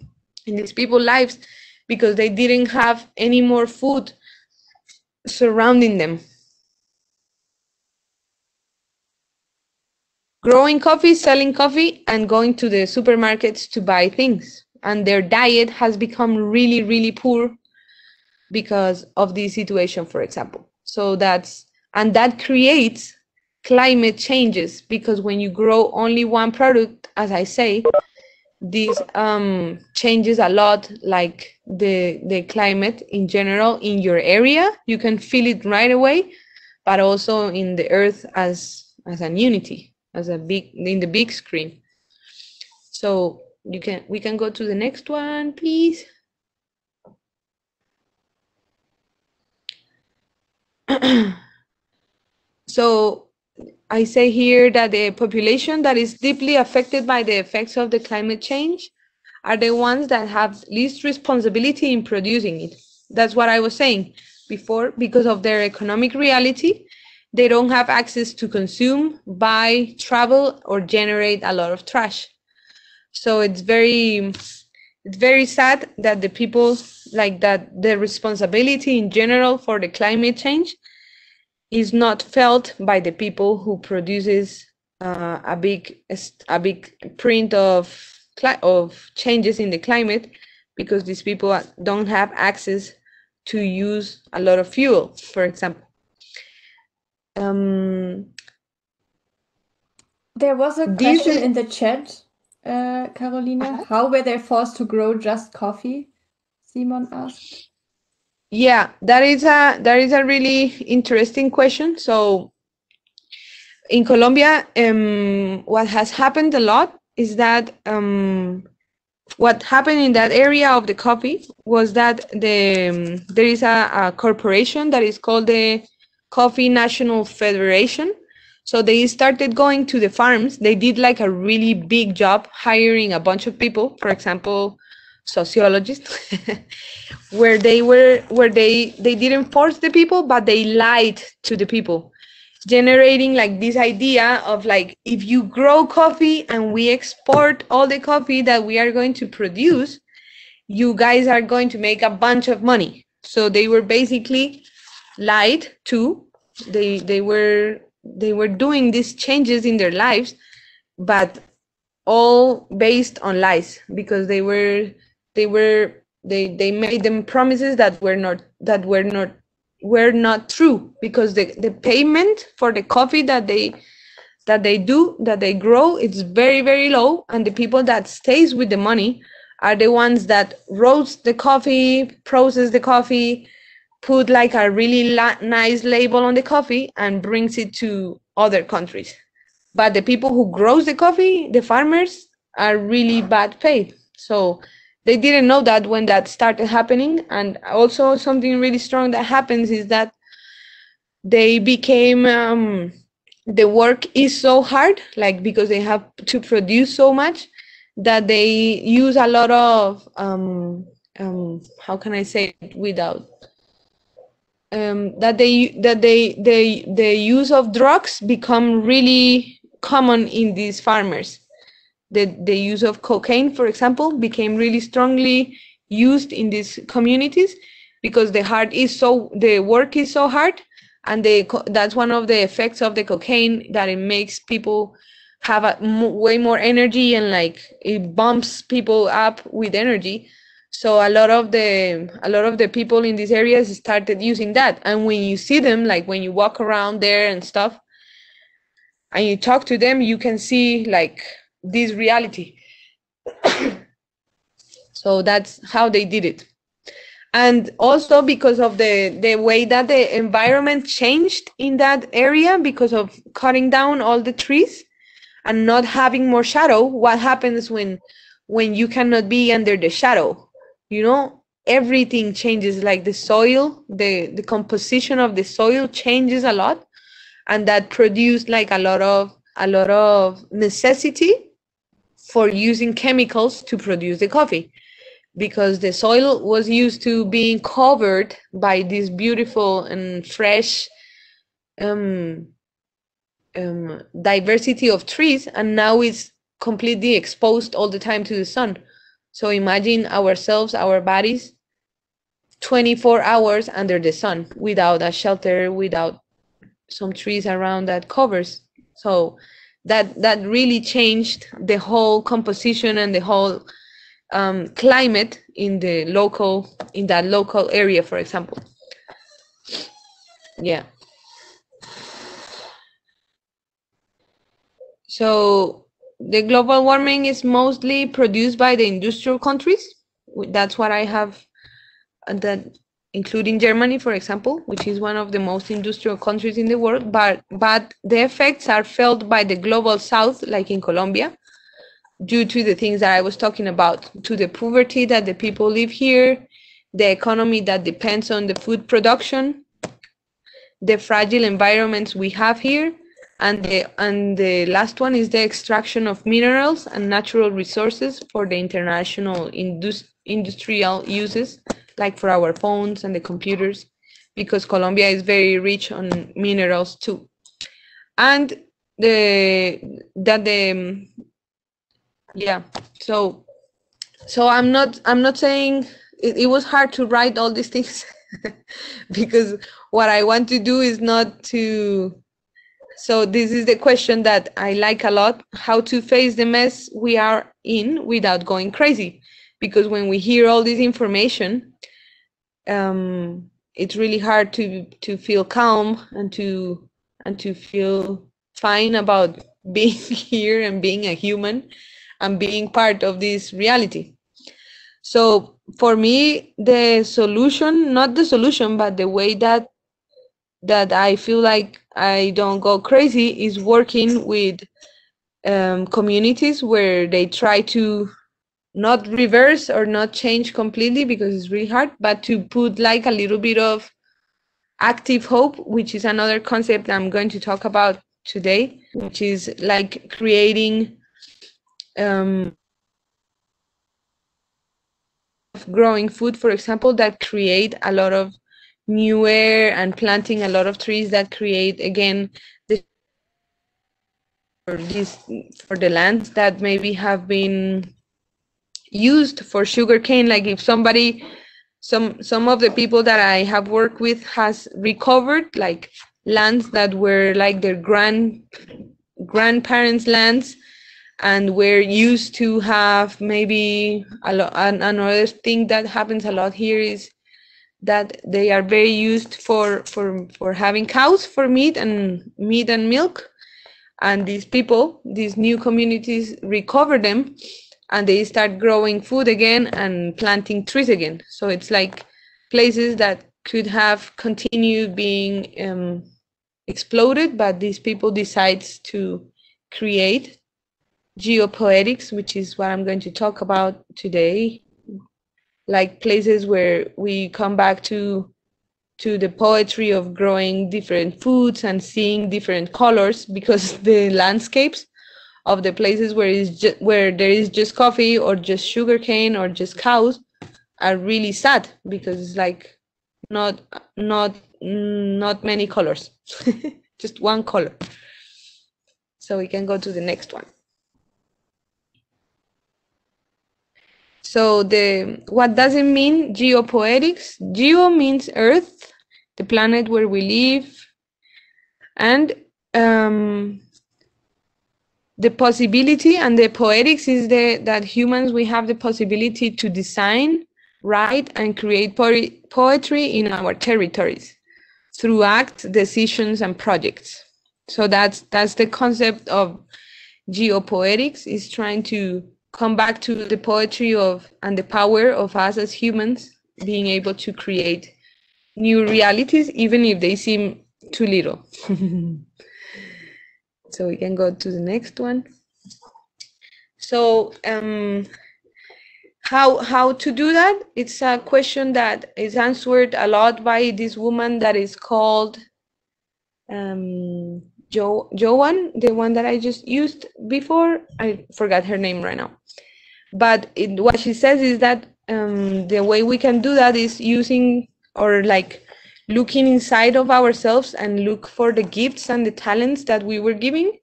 in these people's lives, because they didn't have any more food surrounding them. Growing coffee, selling coffee, and going to the supermarkets to buy things. And their diet has become really, really poor because of this situation, for example. So that creates climate changes, because when you grow only one product, as I say, this changes a lot, like the climate in general in your area. You can feel it right away, but also in the earth as an unity, in the big screen. So we can go to the next one, please. So I say here that the population that is deeply affected by the effects of the climate change are the ones that have least responsibility in producing it. That's what I was saying before. Because of their economic reality, they don't have access to consume, buy, travel, or generate a lot of trash. So it's very sad that the people, like that, the responsibility in general for the climate change is not felt by the people who produces a big print of changes in the climate, because these people don't have access to use a lot of fuel, for example. There was a question in the chat, Carolina. How were they forced to grow just coffee? Simon asked. Yeah, that is a really interesting question. So in Colombia, what has happened a lot is that what happened in that area of the coffee was that there is a corporation that is called the Coffee National Federation. So they started going to the farms. They did like a really big job hiring a bunch of people, for example, sociologists, where they didn't force the people, but they lied to the people, generating like this idea of like, if you grow coffee and we export all the coffee that we are going to produce, you guys are going to make a bunch of money. So they were basically lied to. They were doing these changes in their lives, but all based on lies, because they made them promises that were not true, because the payment for the coffee that they grow, it's very, very low, and the people that stays with the money are the ones that roast the coffee, process the coffee, put like a really nice label on the coffee and brings it to other countries. But the people who grows the coffee, the farmers, are really bad paid. So they didn't know that when that started happening. And also something really strong that happens is that they became, the work is so hard, like because they have to produce so much, that they use a lot of, how can I say it without, that the use of drugs become really common in these farmers. The use of cocaine, for example, became really strongly used in these communities, because the work is so hard, and that's one of the effects of the cocaine, that it makes people have way more energy, and like it bumps people up with energy. So a lot of the people in these areas started using that. And when you see them, like when you walk around there and stuff, and you talk to them, you can see like this reality. So that's how they did it. And also because of the way that the environment changed in that area, because of cutting down all the trees and not having more shadow. What happens when you cannot be under the shadow? You know, everything changes, like the soil, the composition of the soil changes a lot, and that produced like a lot of necessity for using chemicals to produce the coffee, because the soil was used to being covered by this beautiful and fresh diversity of trees, and now it's completely exposed all the time to the sun. So imagine ourselves, our bodies, 24 hours under the sun, without a shelter, without some trees around that covers. So that really changed the whole composition and the whole climate in that local area, for example. Yeah. So the global warming is mostly produced by the industrial countries. That's what I have, that including Germany, for example, which is one of the most industrial countries in the world. But the effects are felt by the global south, like in Colombia, due to the things that I was talking about, to the poverty that the people live here, the economy that depends on the food production, the fragile environments we have here, and the last one is the extraction of minerals and natural resources for the international industrial uses, like for our phones and the computers, because Colombia is very rich on minerals too. And so I'm not saying it was hard to write all these things because what I want to do is not to. So this is the question that I like a lot: how to face the mess we are in without going crazy. Because when we hear all this information, it's really hard to feel calm and to feel fine about being here and being a human and being part of this reality. So for me, the solution, not the solution, but the way that I feel like I don't go crazy is working with communities where they try to not reverse or not change completely, because it's really hard, but to put like a little bit of active hope, which is another concept I'm going to talk about today, which is like creating growing food, for example, that create a lot of new air, and planting a lot of trees that create, again, for the lands that maybe have been used for sugarcane. Like if somebody, some of the people that I have worked with has recovered like lands that were like their grandparents' lands, and we're used to have maybe another thing that happens a lot here is that they are very used for having cows for meat and milk, and these people, these new communities, recover them, and they start growing food again and planting trees again. So it's like places that could have continued being exploded, but these people decides to create geopoetics, which is what I'm going to talk about today, like places where we come back to the poetry of growing different foods and seeing different colors, because the landscapes of the places where there is just coffee or just sugarcane or just cows are really sad, because it's like not many colors, just one color. So we can go to the next one. So what does it mean, geopoetics? Geo means Earth, the planet where we live, and the possibility, and the poetics is that humans, we have the possibility to design, write, and create poetry in our territories through acts, decisions, and projects. So that's the concept of geopoetics, is trying to come back to the poetry of and the power of us as humans being able to create new realities, even if they seem too little. So we can go to the next one. So how to do that? It's a question that is answered a lot by this woman that is called Joan, the one that I just used before. I forgot her name right now. But what she says is that the way we can do that is using, or like looking inside of ourselves and look for the gifts and the talents that we were giving,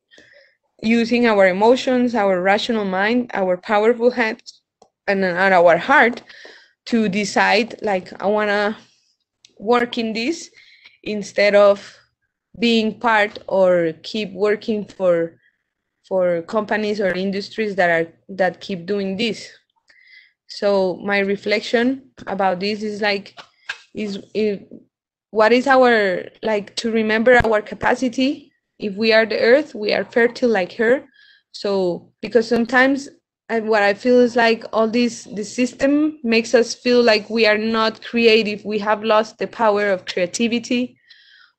using our emotions, our rational mind, our powerful head, and our heart to decide, like, I want to work in this, instead of being part or keep working for companies or industries that keep doing this. So my reflection about this is like, what is our, like, to remember our capacity. If we are the earth, we are fertile like her. So because sometimes what I feel is like the system makes us feel like we are not creative. We have lost the power of creativity.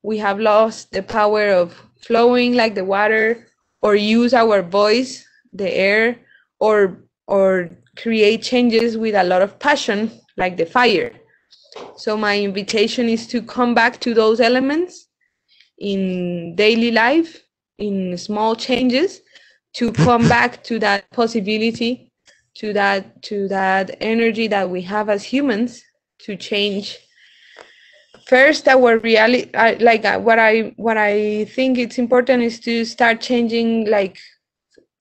We have lost the power of flowing like the water, or use our voice, the air, or create changes with a lot of passion, like the fire. So my invitation is to come back to those elements in daily life, in small changes, to come back to that possibility, to that energy that we have as humans, to change first our reality. What I think it's important is to start changing, like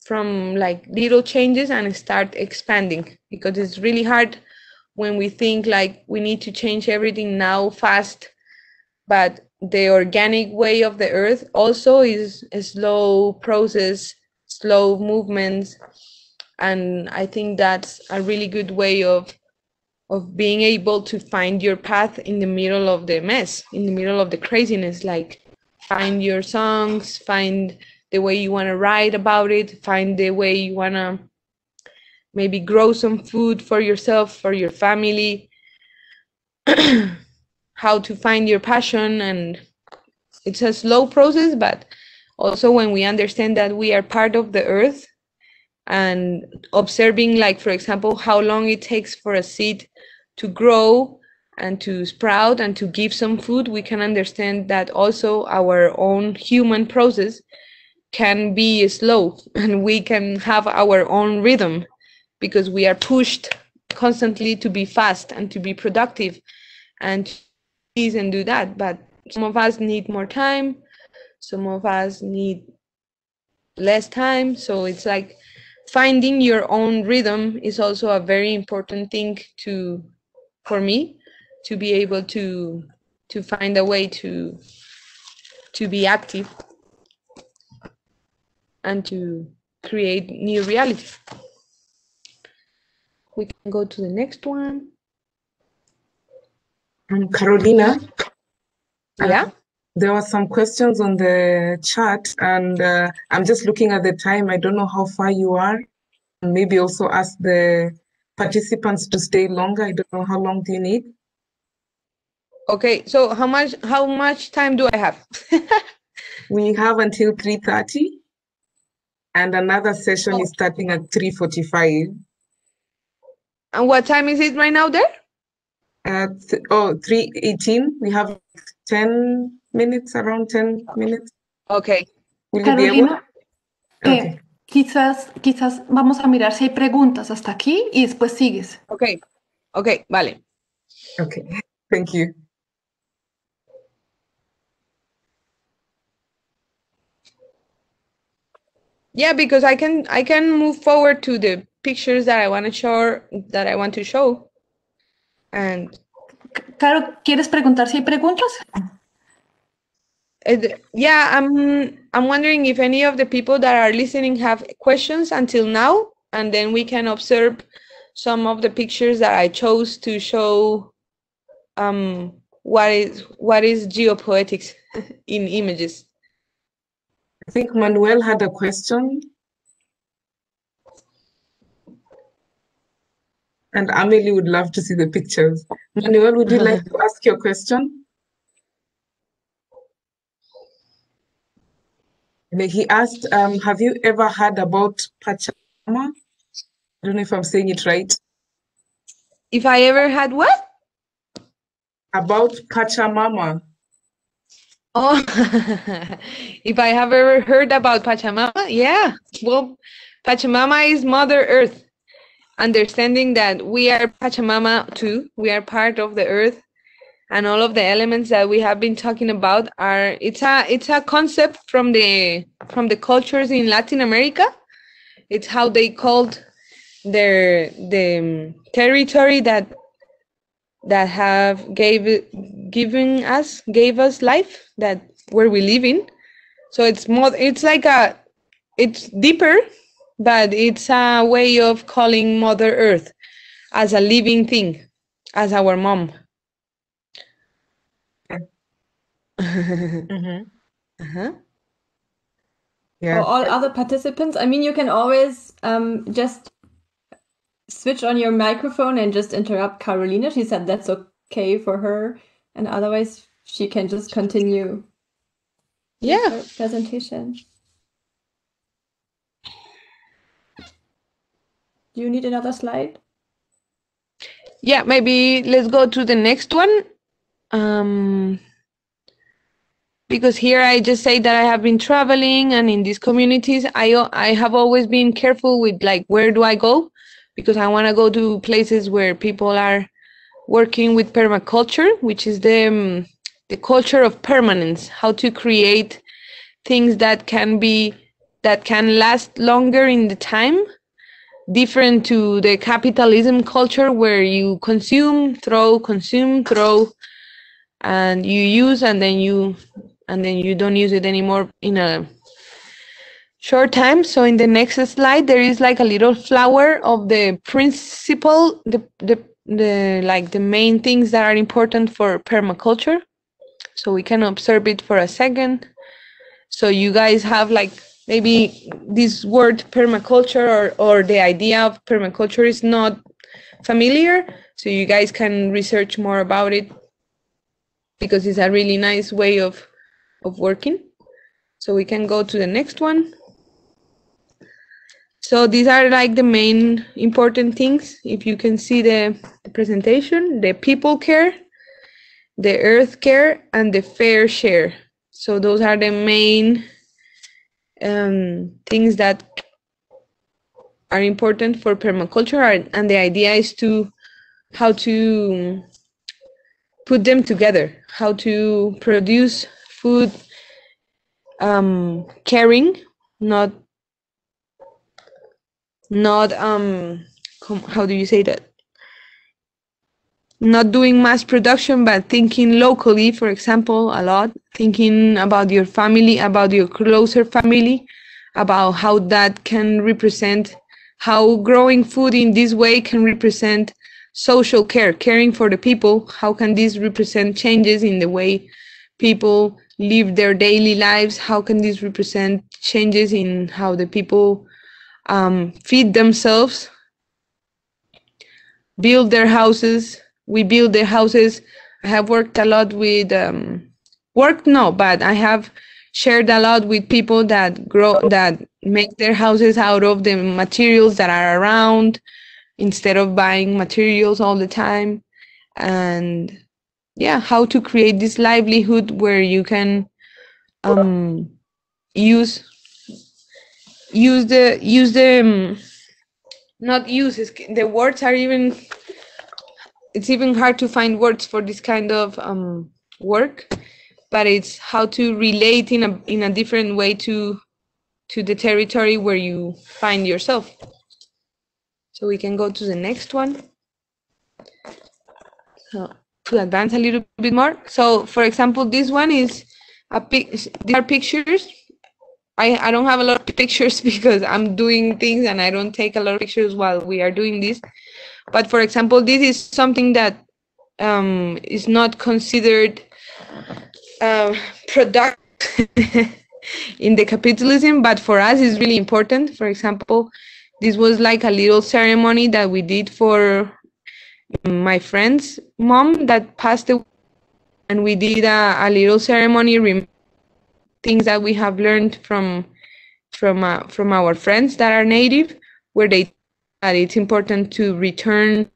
from like little changes, and start expanding, because it's really hard when we think like we need to change everything now fast. But the organic way of the earth also is a slow process, slow movements, and I think that's a really good way of being able to find your path in the middle of the mess, in the middle of the craziness. Like, find your songs, find the way you want to write about it, find the way you want to maybe grow some food for yourself, for your family, how to find your passion. And it's a slow process, but also when we understand that we are part of the earth, and observing, like, for example, how long it takes for a seed to grow and to sprout and to give some food, we can understand that also our own human process can be slow and we can have our own rhythm, because we are pushed constantly to be fast and to be productive and this and do that. But some of us need more time, some of us need less time. So it's like finding your own rhythm is also a very important thing for me, to be able to find a way to be active and to create new realities. We can go to the next one. Carolina. Yeah. There were some questions on the chat, and I'm just looking at the time. I don't know how far you are. Maybe also ask the participants to stay longer. I don't know how long do you need. Okay, so how much time do I have? We have until 3:30, and another session is starting at 3:45. And what time is it right now there? 3:18. We have 10 minutes, around 10 minutes. Okay. Will you be able? Carolina, Okay. quizás vamos a mirar si hay preguntas hasta aquí y después sigues. Okay. Okay, vale. Okay, thank you. Yeah, because I can move forward to the pictures that I want to show. And Caro, ¿quieres preguntar si hay preguntas? yeah, I'm wondering if any of the people that are listening have questions until now, and then we can observe some of the pictures that I chose to show what is geopoetics in images. I think Manuel had a question. And Amelie would love to see the pictures. Manuel, would you like to ask your question? And he asked, have you ever heard about Pachamama? I don't know if I'm saying it right. If I ever had what? About Pachamama. Oh, if I have ever heard about Pachamama, yeah. Well, Pachamama is Mother Earth. Understanding that we are Pachamama too, we are part of the earth, and all of the elements that we have been talking about are it's a concept from the cultures in Latin America. It's how they called the territory that have gave us life, that where we live in. So it's deeper, but it's a way of calling Mother Earth as a living thing, as our mom. For all other participants, I mean, you can always just switch on your microphone and just interrupt Carolina. She said that's okay for her, and otherwise she can just continue her presentation. Do you need another slide? Yeah, maybe let's go to the next one. Because here I just say that I have been traveling, and in these communities, I have always been careful with like, where do I go? Because I want to go to places where people are working with permaculture, which is the culture of permanence, how to create things that can last longer in the time, different to the capitalism culture where you consume, throw, and you use, and then you don't use it anymore in a short time. So in the next slide, there is like a little flower of the principle, the main things that are important for permaculture. So we can observe it for a second. So you guys have like, maybe this word permaculture or the idea of permaculture is not familiar. So you guys can research more about it, because it's a really nice way of working. So we can go to the next one. So these are like the main important things. If you can see the presentation, the people care, the earth care, and the fair share. So those are the main things that are important for permaculture, and the idea is to how to put them together, how to produce food caring, not how do you say that, not doing mass production, but thinking locally, for example, a lot, thinking about your family, about your closer family, about how that can represent, how growing food in this way can represent social care, caring for the people. How can this represent changes in the way people live their daily lives? How can this represent changes in how the people feed themselves, build their houses? We build their houses. I have worked a lot with, but I have shared a lot with people that make their houses out of the materials that are around, instead of buying materials all the time. And yeah, how to create this livelihood where you can use the not use, the words are even, it's even hard to find words for this kind of work, but it's how to relate in a different way to the territory where you find yourself. So we can go to the next one. So to advance a little bit more. So for example, this one is these are pictures. I don't have a lot of pictures because I'm doing things and I don't take a lot of pictures while we are doing this. But for example, this is something that is not considered product in the capitalism, but for us is really important. For example, this was like a little ceremony that we did for my friend's mom that passed away, and we did a little ceremony, things that we have learned from our friends that are native, where they that it's important to return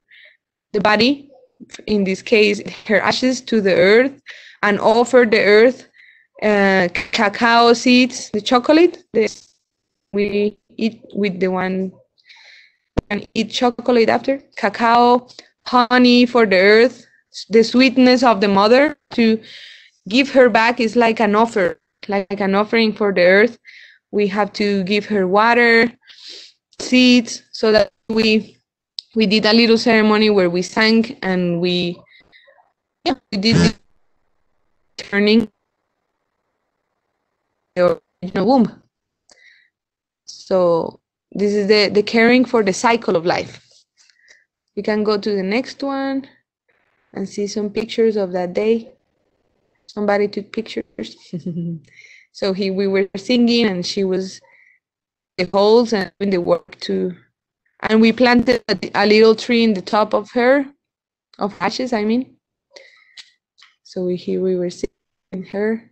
the body, in this case her ashes, to the earth, and offer the earth cacao seeds, the chocolate we eat with the one and eat chocolate after, cacao, honey for the earth, the sweetness of the mother, to give her back is like an offer, like an offering for the earth. We have to give her water, seeds, so that we did a little ceremony where we sang and we did this turning the original womb. So this is the caring for the cycle of life. We can go to the next one and see some pictures of that day. Somebody took pictures. So we were singing and she was the holes and doing the work too. And we planted a little tree in the top of ashes, I mean. So we were singing her.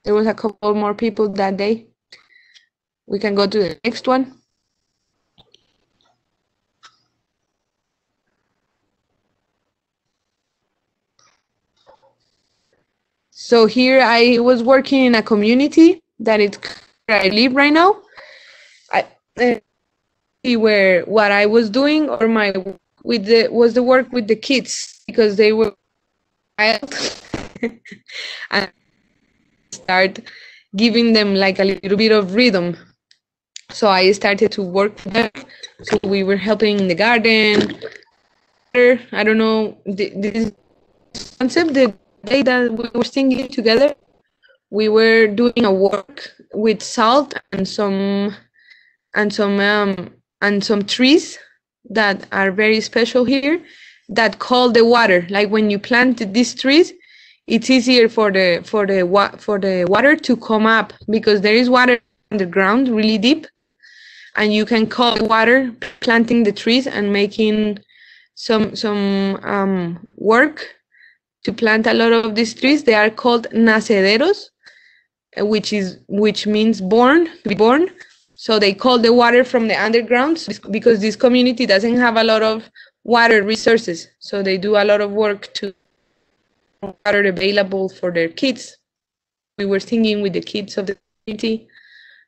There was a couple more people that day. We can go to the next one. So here I was working in a community that is where I live right now. Where what I was doing or was the work with the kids, because they were and start giving them like a little bit of rhythm. So I started to work with them. So we were helping in the garden. I don't know, this concept, the day that we were singing together, we were doing a work with salt and some trees that are very special here that call the water. Like when you plant these trees, it's easier for the water to come up, because there is water underground really deep, and you can call the water planting the trees and making some work to plant a lot of these trees. They are called nacederos, which means born, to be born. So they call the water from the underground because this community doesn't have a lot of water resources. So they do a lot of work to make water available for their kids. We were singing with the kids of the community,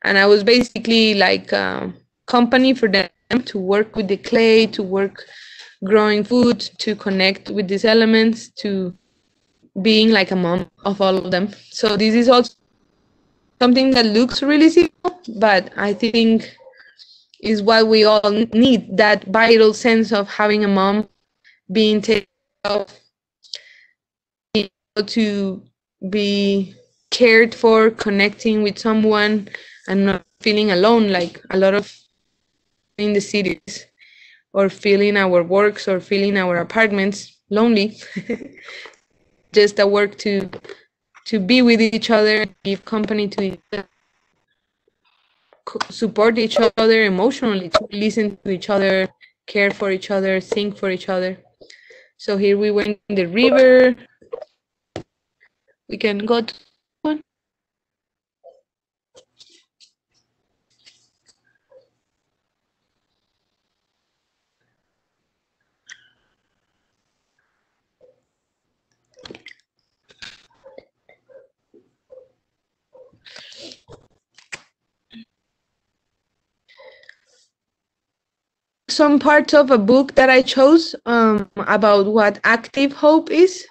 And I was basically like a company for them to work with the clay, to work growing food, to connect with these elements, to being like a mom of all of them. So this is also something that looks really simple, but I think is what we all need, that vital sense of having a mom, being taken care of, being able to be cared for, connecting with someone, and not feeling alone, like a lot of in the cities, or feeling our works or feeling our apartments lonely. Just a work to be with each other, give company to each other, support each other emotionally, to listen to each other, care for each other, sing for each other. So here we went in the river. We can go to one. Some parts of a book that I chose about what active hope is.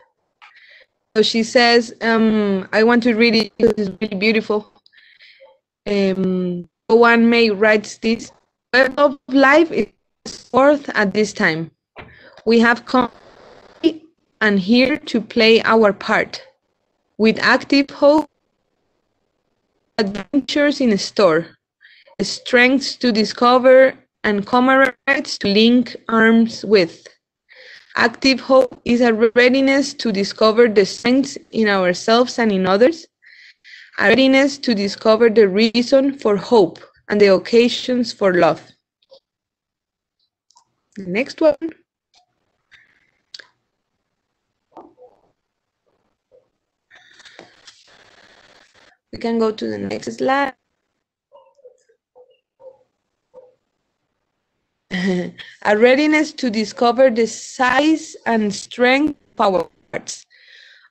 So she says, I want to read it because it's really beautiful. One May writes this: "Web of life is forth at this time. We have come and here to play our part. With active hope, adventures in store, strengths to discover and comrades to link arms with. Active hope is a readiness to discover the strengths in ourselves and in others, a readiness to discover the reason for hope and the occasions for love." The next one. We can go to the next slide. A readiness to discover the size and strength of our parts,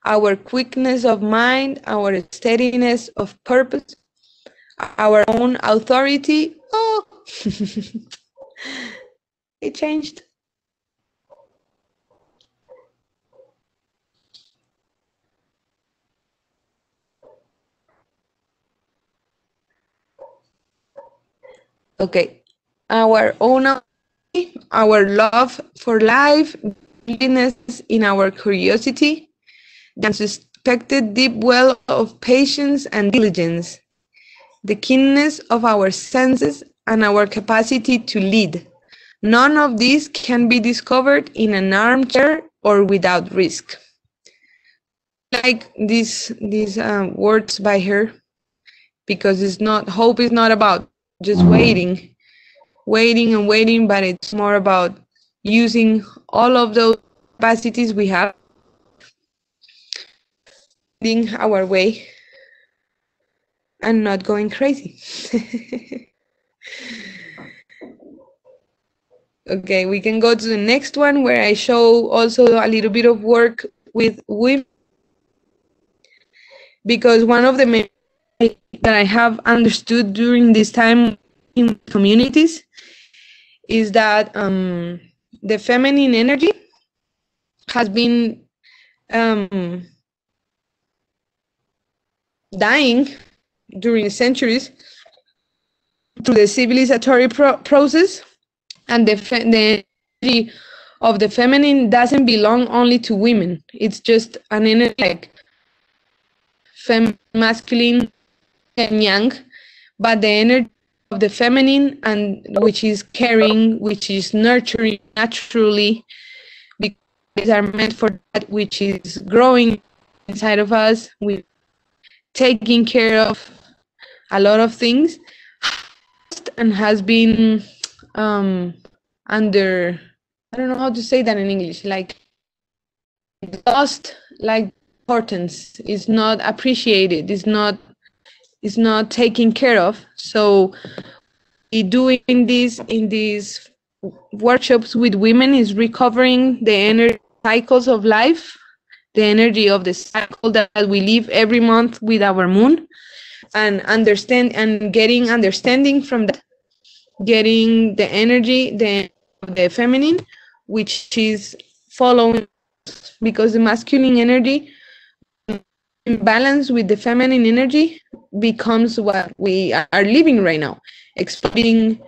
our quickness of mind, our steadiness of purpose, our own authority. Oh, it changed. Okay, our own, our love for life, willingness in our curiosity, the unsuspected deep well of patience and diligence, the keenness of our senses, and our capacity to lead. None of these can be discovered in an armchair or without risk. Like these words by her, because it's not, hope is not about just waiting and waiting, but it's more about using all of those capacities we have, leading our way and not going crazy. Okay, we can go to the next one, where I show also a little bit of work with women, because one of the main that I have understood during this time in communities is that the feminine energy has been dying during the centuries through the civilizatory process, and the energy of the feminine doesn't belong only to women. It's just an energy like masculine and yang, but the energy of the feminine, and which is caring, which is nurturing naturally, because are meant for that which is growing inside of us, with taking care of a lot of things, and has been under, I don't know how to say that in English, like lost like importance, is not appreciated, is not taken care of. So doing this in these workshops with women is recovering the energy cycles of life, the energy of the cycle that we live every month with our moon, and getting understanding from that, getting the energy, the feminine, which is following, because the masculine energy in balance with the feminine energy becomes what we are living right now, exploiting,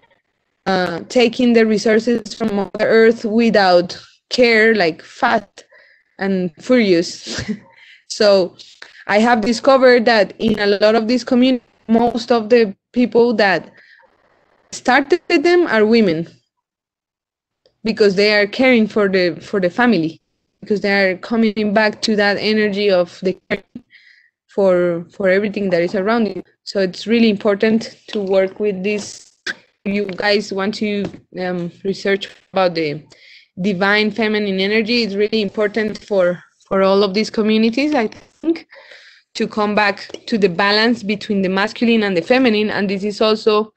taking the resources from Mother Earth without care, like fat and furious. So I have discovered that in a lot of these communities, most of the people that started them are women, because they are caring for the family, because they are coming back to that energy of the caring for everything that is around you. So it's really important to work with this. If you guys want to research about the divine feminine energy, it's really important for all of these communities, I think, to come back to the balance between the masculine and the feminine. And this is also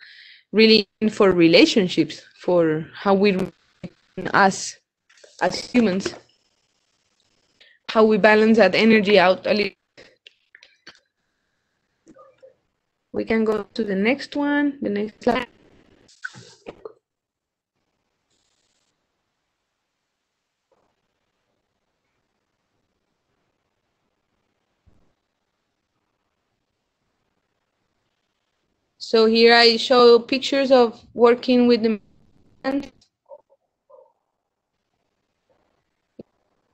really for relationships, for how we, us as humans, how we balance that energy out a little. We can go to the next one, the next slide. So here I show pictures of working with the men.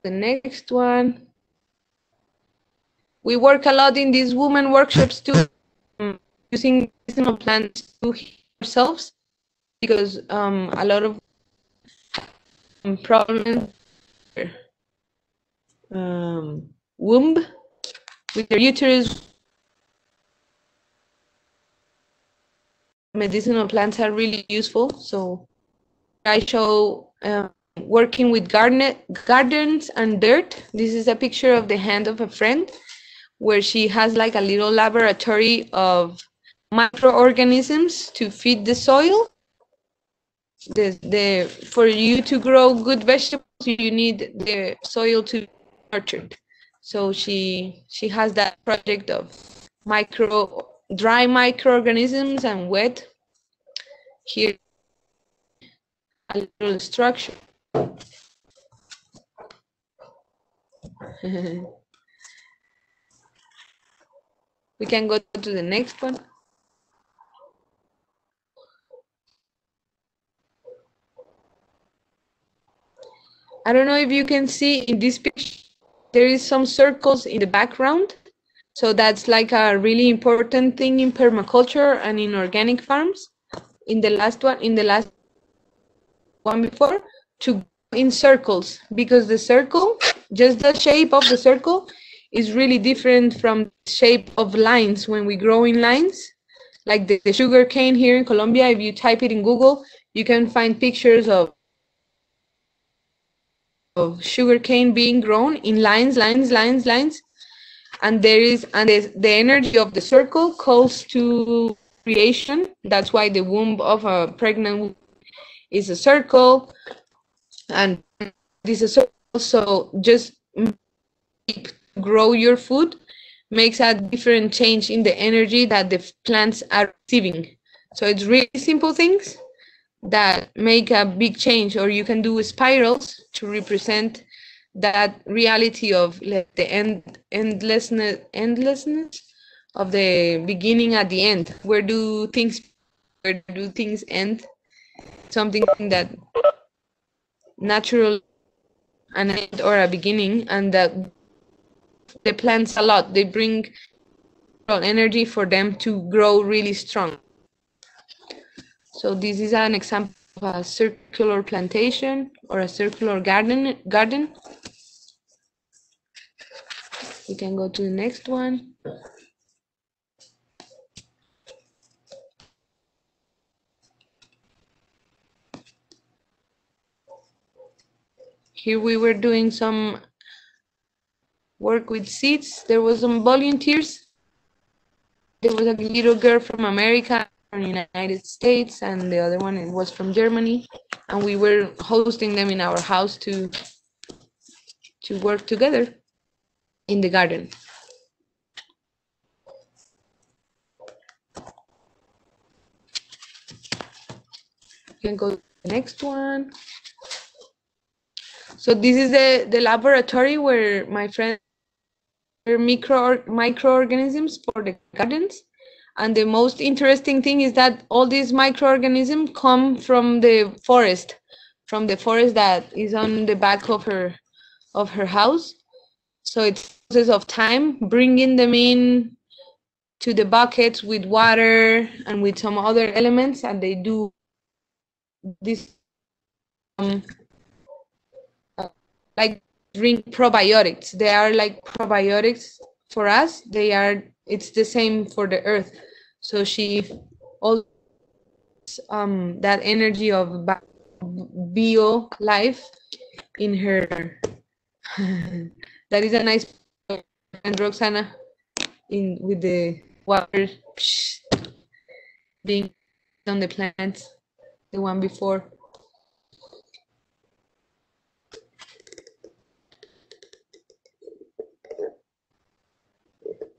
The next one. We work a lot in these women workshops too, using medicinal plants to heal ourselves, because a lot of problems womb with their uterus. Medicinal plants are really useful. So I show working with gardens and dirt. This is a picture of the hand of a friend, where she has like a little laboratory of microorganisms to feed the soil. For you to grow good vegetables, you need the soil to be nurtured. So she has that project of dry microorganisms and wet. Here, a little structure. We can go to the next one. I don't know if you can see in this picture, there is some circles in the background. So that's like a really important thing in permaculture and in organic farms. In the last one before, to go in circles, because the circle, just the shape of the circle, is really different from the shape of lines when we grow in lines. Like the sugar cane here in Colombia, if you type it in Google, you can find pictures of sugar cane being grown in lines. And the energy of the circle calls to creation. That's why the womb of a pregnant woman is a circle, and this is a circle. So just grow your food makes a different change in the energy that the plants are receiving. So it's really simple things that make a big change. Or you can do spirals to represent that reality of the endlessness of the beginning at the end. Where do things end? Something that natural, an end or a beginning, and that the plants a lot. They bring energy for them to grow really strong. So this is an example of a circular plantation or a circular garden. We can go to the next one. Here we were doing some work with seeds. There was some volunteers. There was a little girl from America, from the United States, and the other one was from Germany. And we were hosting them in our house to work together in the garden. can go to the next one. So this is the laboratory where my friends are microorganisms for the gardens. And the most interesting thing is that all these microorganisms come from the forest that is on the back of her house. So it's a process of time, bringing them in to the buckets with water and with some other elements, and they do this like drink probiotics. They are like probiotics for us. It's the same for the earth. So she all that energy of bio life in her. That is a nice, and Roxana with the water being on the plants, the one before.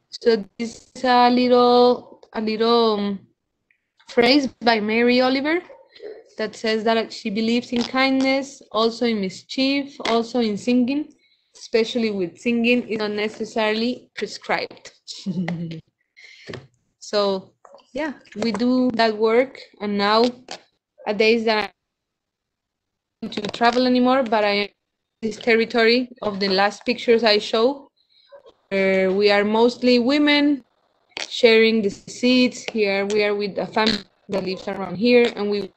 So this is a little phrase by Mary Oliver that says that she believes in kindness, also in mischief, also in singing, especially with singing is not necessarily prescribed. So yeah, we do that work, and now nowadays that I don't to travel anymore, but I am in this territory of the last pictures I show, where we are mostly women sharing the seeds. Here we are with a family that lives around here, and we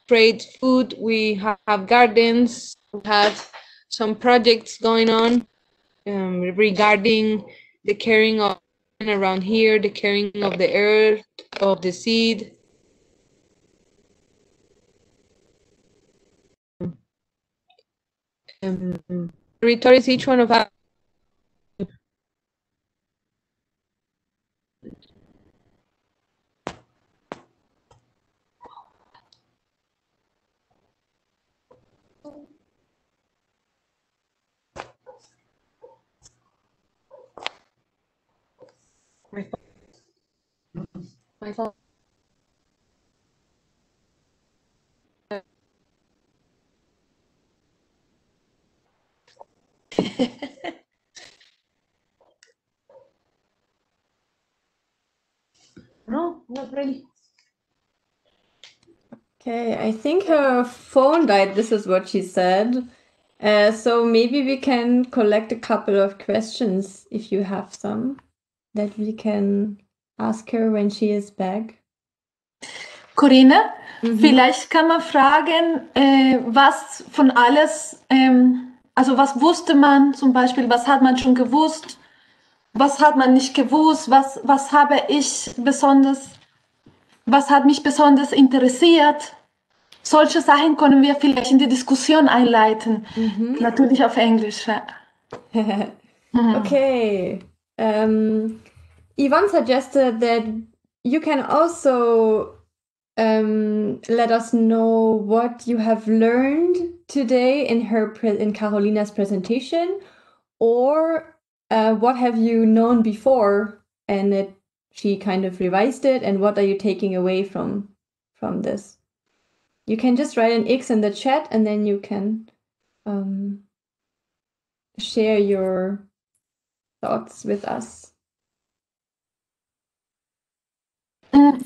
trade food. We have gardens. We have some projects going on regarding the caring of around here, the caring of the earth, of the seed. Territories, each one of us. My phone. No, not really. Okay, I think her phone died. This is what she said. So maybe we can collect a couple of questions if you have some that we can ask her when she is back. Corinne, vielleicht kann man fragen, was von alles, also was wusste man zum Beispiel, was hat man schon gewusst, was hat man nicht gewusst, was habe ich besonders, was hat mich besonders interessiert. Solche Sachen können wir vielleicht in die Diskussion einleiten. Natürlich auf Englisch. Ja. Okay. Yvonne suggested that you can also let us know what you have learned today in Carolina's presentation, or what have you known before and that she kind of revised it, and what are you taking away from this? You can just write an X in the chat, and then you can share your thoughts with us.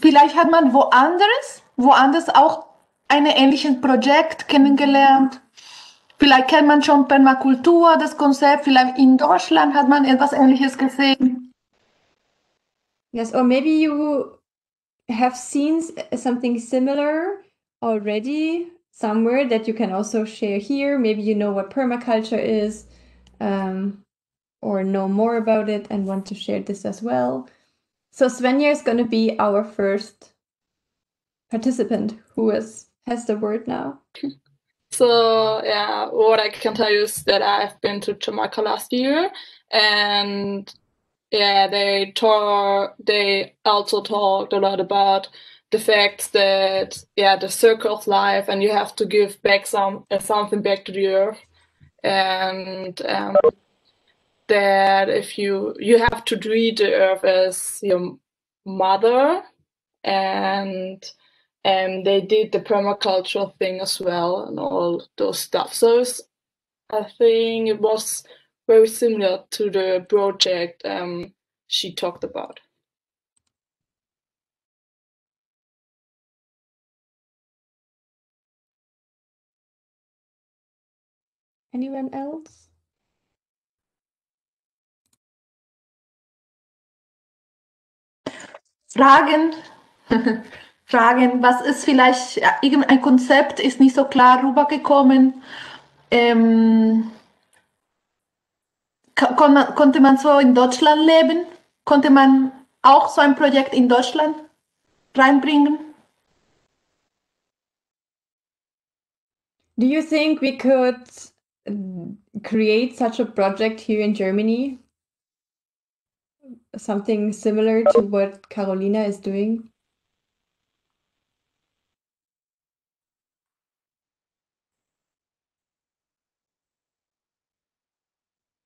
Vielleicht hat man woanders auch ein ähnliches Projekt kennengelernt. Vielleicht kennt man schon Permakultur, das Konzept. Vielleicht in Deutschland hat man etwas Ähnliches gesehen. Yes, or maybe you have seen something similar already somewhere that you can also share here. Maybe you know what permaculture is, or know more about it and want to share this as well. So Svenja is going to be our first participant who has the word now. So yeah, what I can tell you is that I've been to Jamaica last year, and yeah, they also talked a lot about the fact that the circle of life, and you have to give back something back to the earth, and that if you have to treat the earth as your mother, and and they did the permaculture thing as well and all those stuff. So I think it was very similar to the project she talked about. Anyone else? Fragen? Fragen, was ist vielleicht, irgendein Konzept ist nicht so klar rübergekommen. Konnte man so in Deutschland leben? Konnte man auch so ein Projekt in Deutschland reinbringen? Do you think we could create such a project here in Germany? Something similar to what Carolina is doing?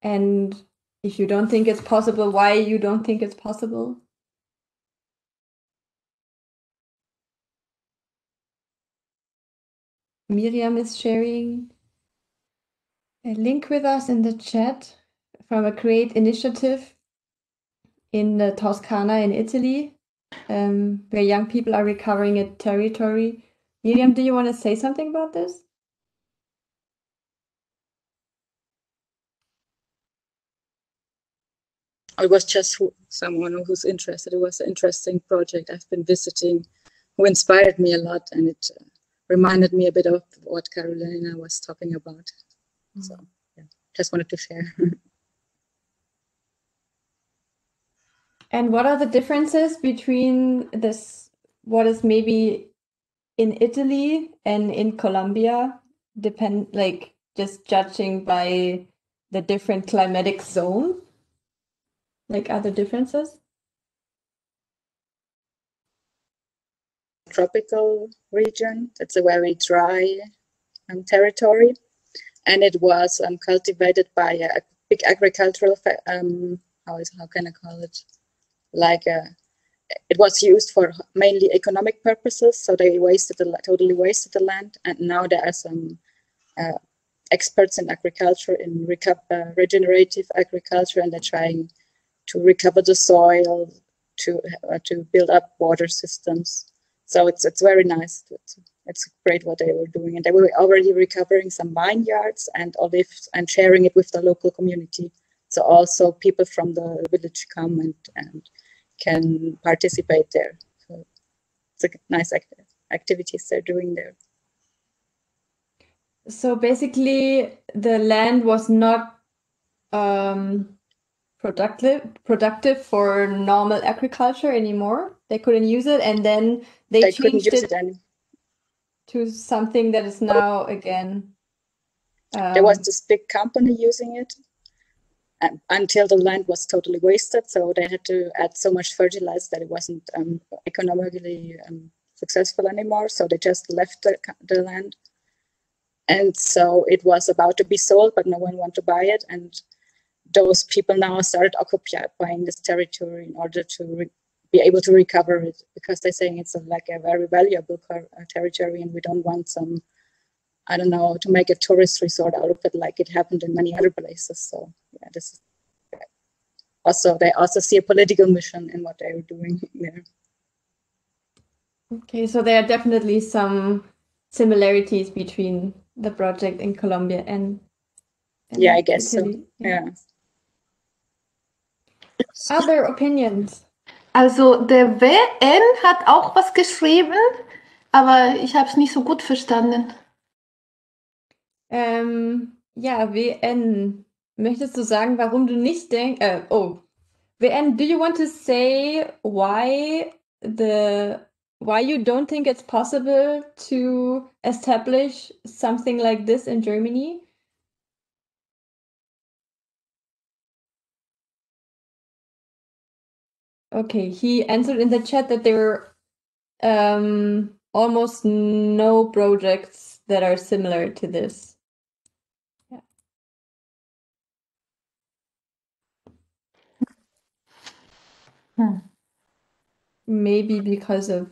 And if you don't think it's possible, why you don't think it's possible? Miriam is sharing a link with us in the chat from a great initiative in the Toscana in Italy, where young people are recovering a territory. Miriam, do you want to say something about this? I was just someone who's interested. It was an interesting project I've been visiting, who inspired me a lot, and it reminded me a bit of what Carolina was talking about. So, yeah, just wanted to share. And what are the differences between this, what is maybe in Italy and in Colombia, like just judging by the different climatic zone? Like, are there differences? Tropical region. It's a very dry territory, and it was cultivated by a big agricultural how can I call it? It was used for mainly economic purposes, so they totally wasted the land. And now there are some experts in agriculture, in regenerative agriculture, and they're trying to recover the soil, to build up water systems. So it's very nice. It's great what they were doing, and they were already recovering some vineyards and olives and sharing it with the local community. So also people from the village come and can participate there. So it's a nice activities they're doing there. So basically, the land was not productive for normal agriculture anymore. They couldn't use it, and then they changed it to something that is now again. There was this big company using it until the land was totally wasted. So they had to add so much fertilizer that it wasn't economically successful anymore. So they just left the land. And so it was about to be sold, but no one wanted to buy it. And those people now started occupying this territory in order to be able to recover it, because they're saying it's like a very valuable territory, and we don't want some, I don't know, to make a tourist resort out of it like it happened in many other places. So yeah, this is also, they also see a political mission in what they are doing there. Okay, so there are definitely some similarities between the project in Colombia and yeah, I guess Italy. So. Yeah. Other opinions? Also der WN hat auch was geschrieben, aber ich habe es nicht so gut verstanden. Ja, WN. Möchtest du sagen, warum du nicht denkst? WN, do you want to say why you don't think it's possible to establish something like this in Germany? Okay, he answered in the chat that there are almost no projects that are similar to this. Yeah. Maybe because of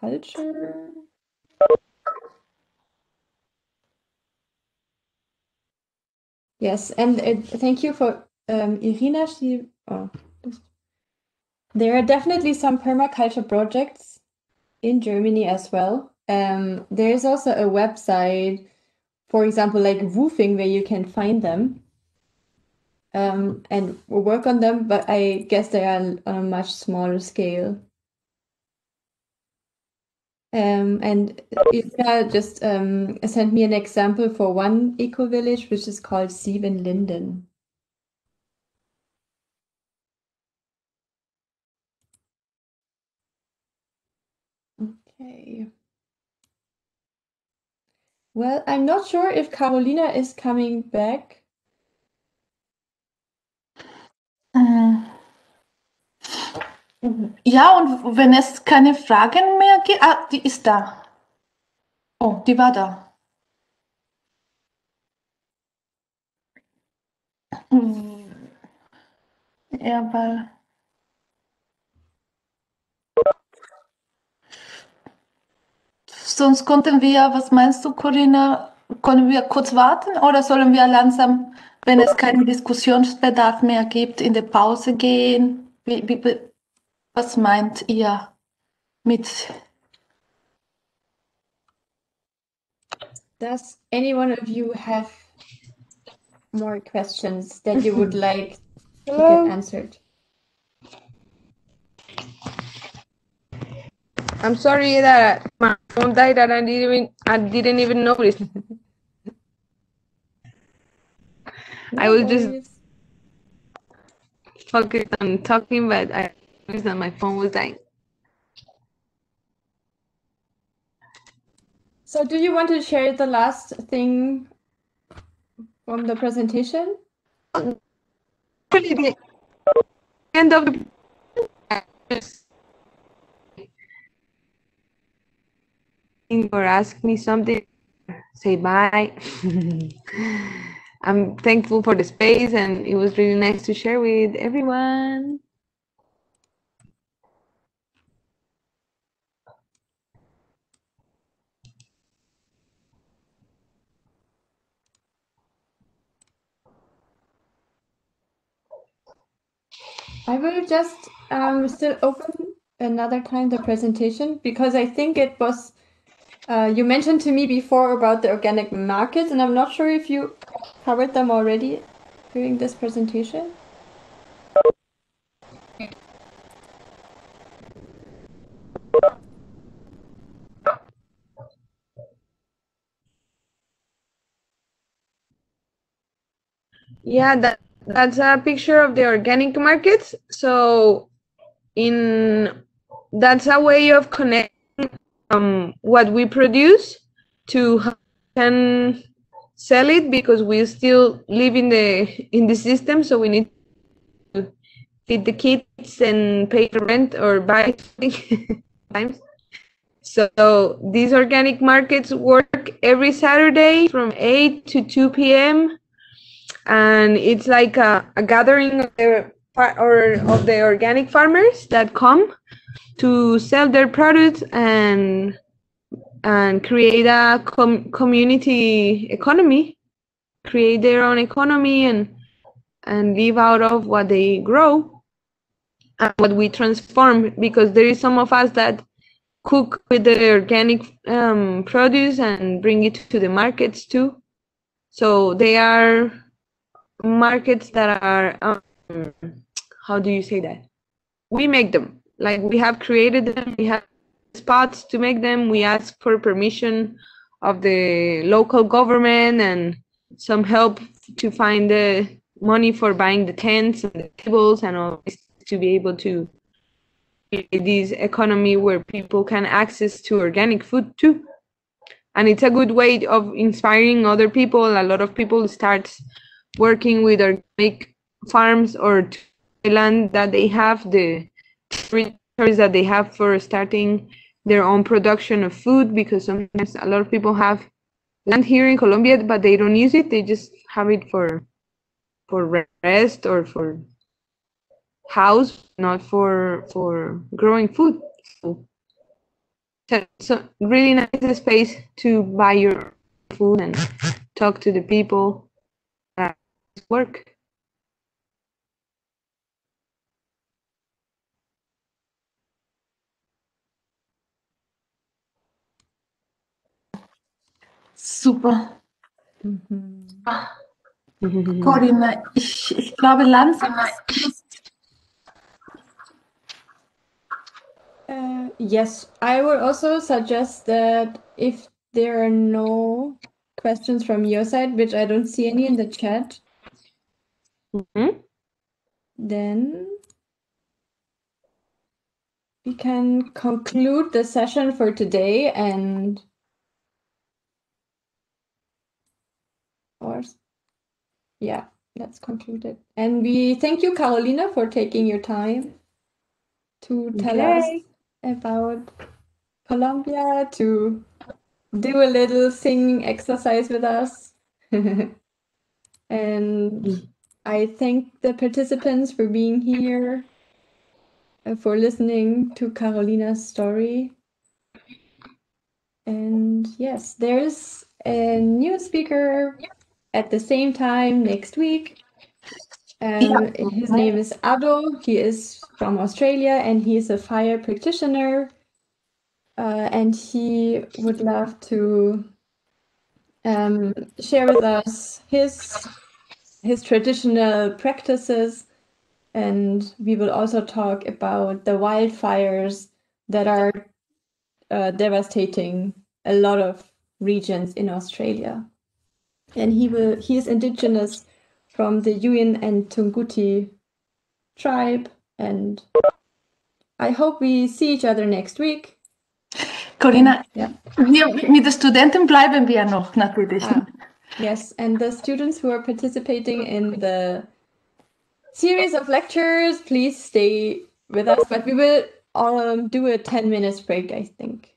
permaculture. Yes, and thank you for Irina. There are definitely some permaculture projects in Germany as well. There is also a website, for example, like Woofing, where you can find them and work on them, but I guess they are on a much smaller scale. And Ira just sent me an example for one eco-village, which is called Linden. Okay. Well, I'm not sure if Carolina is coming back. Ja, und wenn es keine Fragen mehr gibt, die ist da. Oh, die war da. Ja, weil... Sonst konnten wir, was meinst du, Corinna, können wir kurz warten oder sollen wir langsam, wenn es keinen Diskussionsbedarf mehr gibt, in die Pause gehen? Was meint ihr mit? Does any one of you have more questions that you would like to get answered? I'm sorry that my phone died and I didn't even notice. I was just focused on talking, but I noticed that my phone was dying. So do you want to share the last thing from the presentation? Actually, the end of the or ask me something, say bye. I'm thankful for the space, and it was really nice to share with everyone. I will just still open another time the presentation, because I think it was you mentioned to me before about the organic markets, and I'm not sure if you covered them already during this presentation. Yeah, that's a picture of the organic markets. So that's a way of connecting what we produce to how we can sell it, because we still live in the system, so we need to feed the kids and pay the rent or buy something times. So these organic markets work every Saturday from 8 to 2 p.m. and it's like a gathering of the organic farmers that come to sell their products and create a community economy, create their own economy and live out of what they grow and what we transform, because there is some of us that cook with the organic produce and bring it to the markets too. So they are markets that are how do you say that? We make them, like we have created them, we have spots to make them, we ask for permission of the local government and some help to find the money for buying the tents and the tables and all this, to be able to create this economy where people can access to organic food too. And it's a good way of inspiring other people. A lot of people start working with organic farms or land that they have, the territories that they have for starting their own production of food, because sometimes a lot of people have land here in Colombia, but they don't use it. They just have it for rest or for house, not for growing food. So So really nice space to buy your food and talk to the people at work. Super. Corinna, ich glaube langsam. Yes, I would also suggest that if there are no questions from your side, which I don't see any in the chat, then we can conclude the session for today and let's conclude it. And we thank you, Carolina, for taking your time to tell us about Colombia, to do a little singing exercise with us. And I thank the participants for being here, for listening to Carolina's story. And yes, there's a new speaker at the same time next week. His name is Ado. He is from Australia and he's a fire practitioner. And he would love to share with us his traditional practices. And we will also talk about the wildfires that are devastating a lot of regions in Australia. And he is indigenous from the Yuin and Tunguti tribe. And I hope we see each other next week. Corinna, mit den Studenten bleiben wir noch natürlich. Yes, and the students who are participating in the series of lectures, please stay with us. But we will do a 10 minutes break, I think.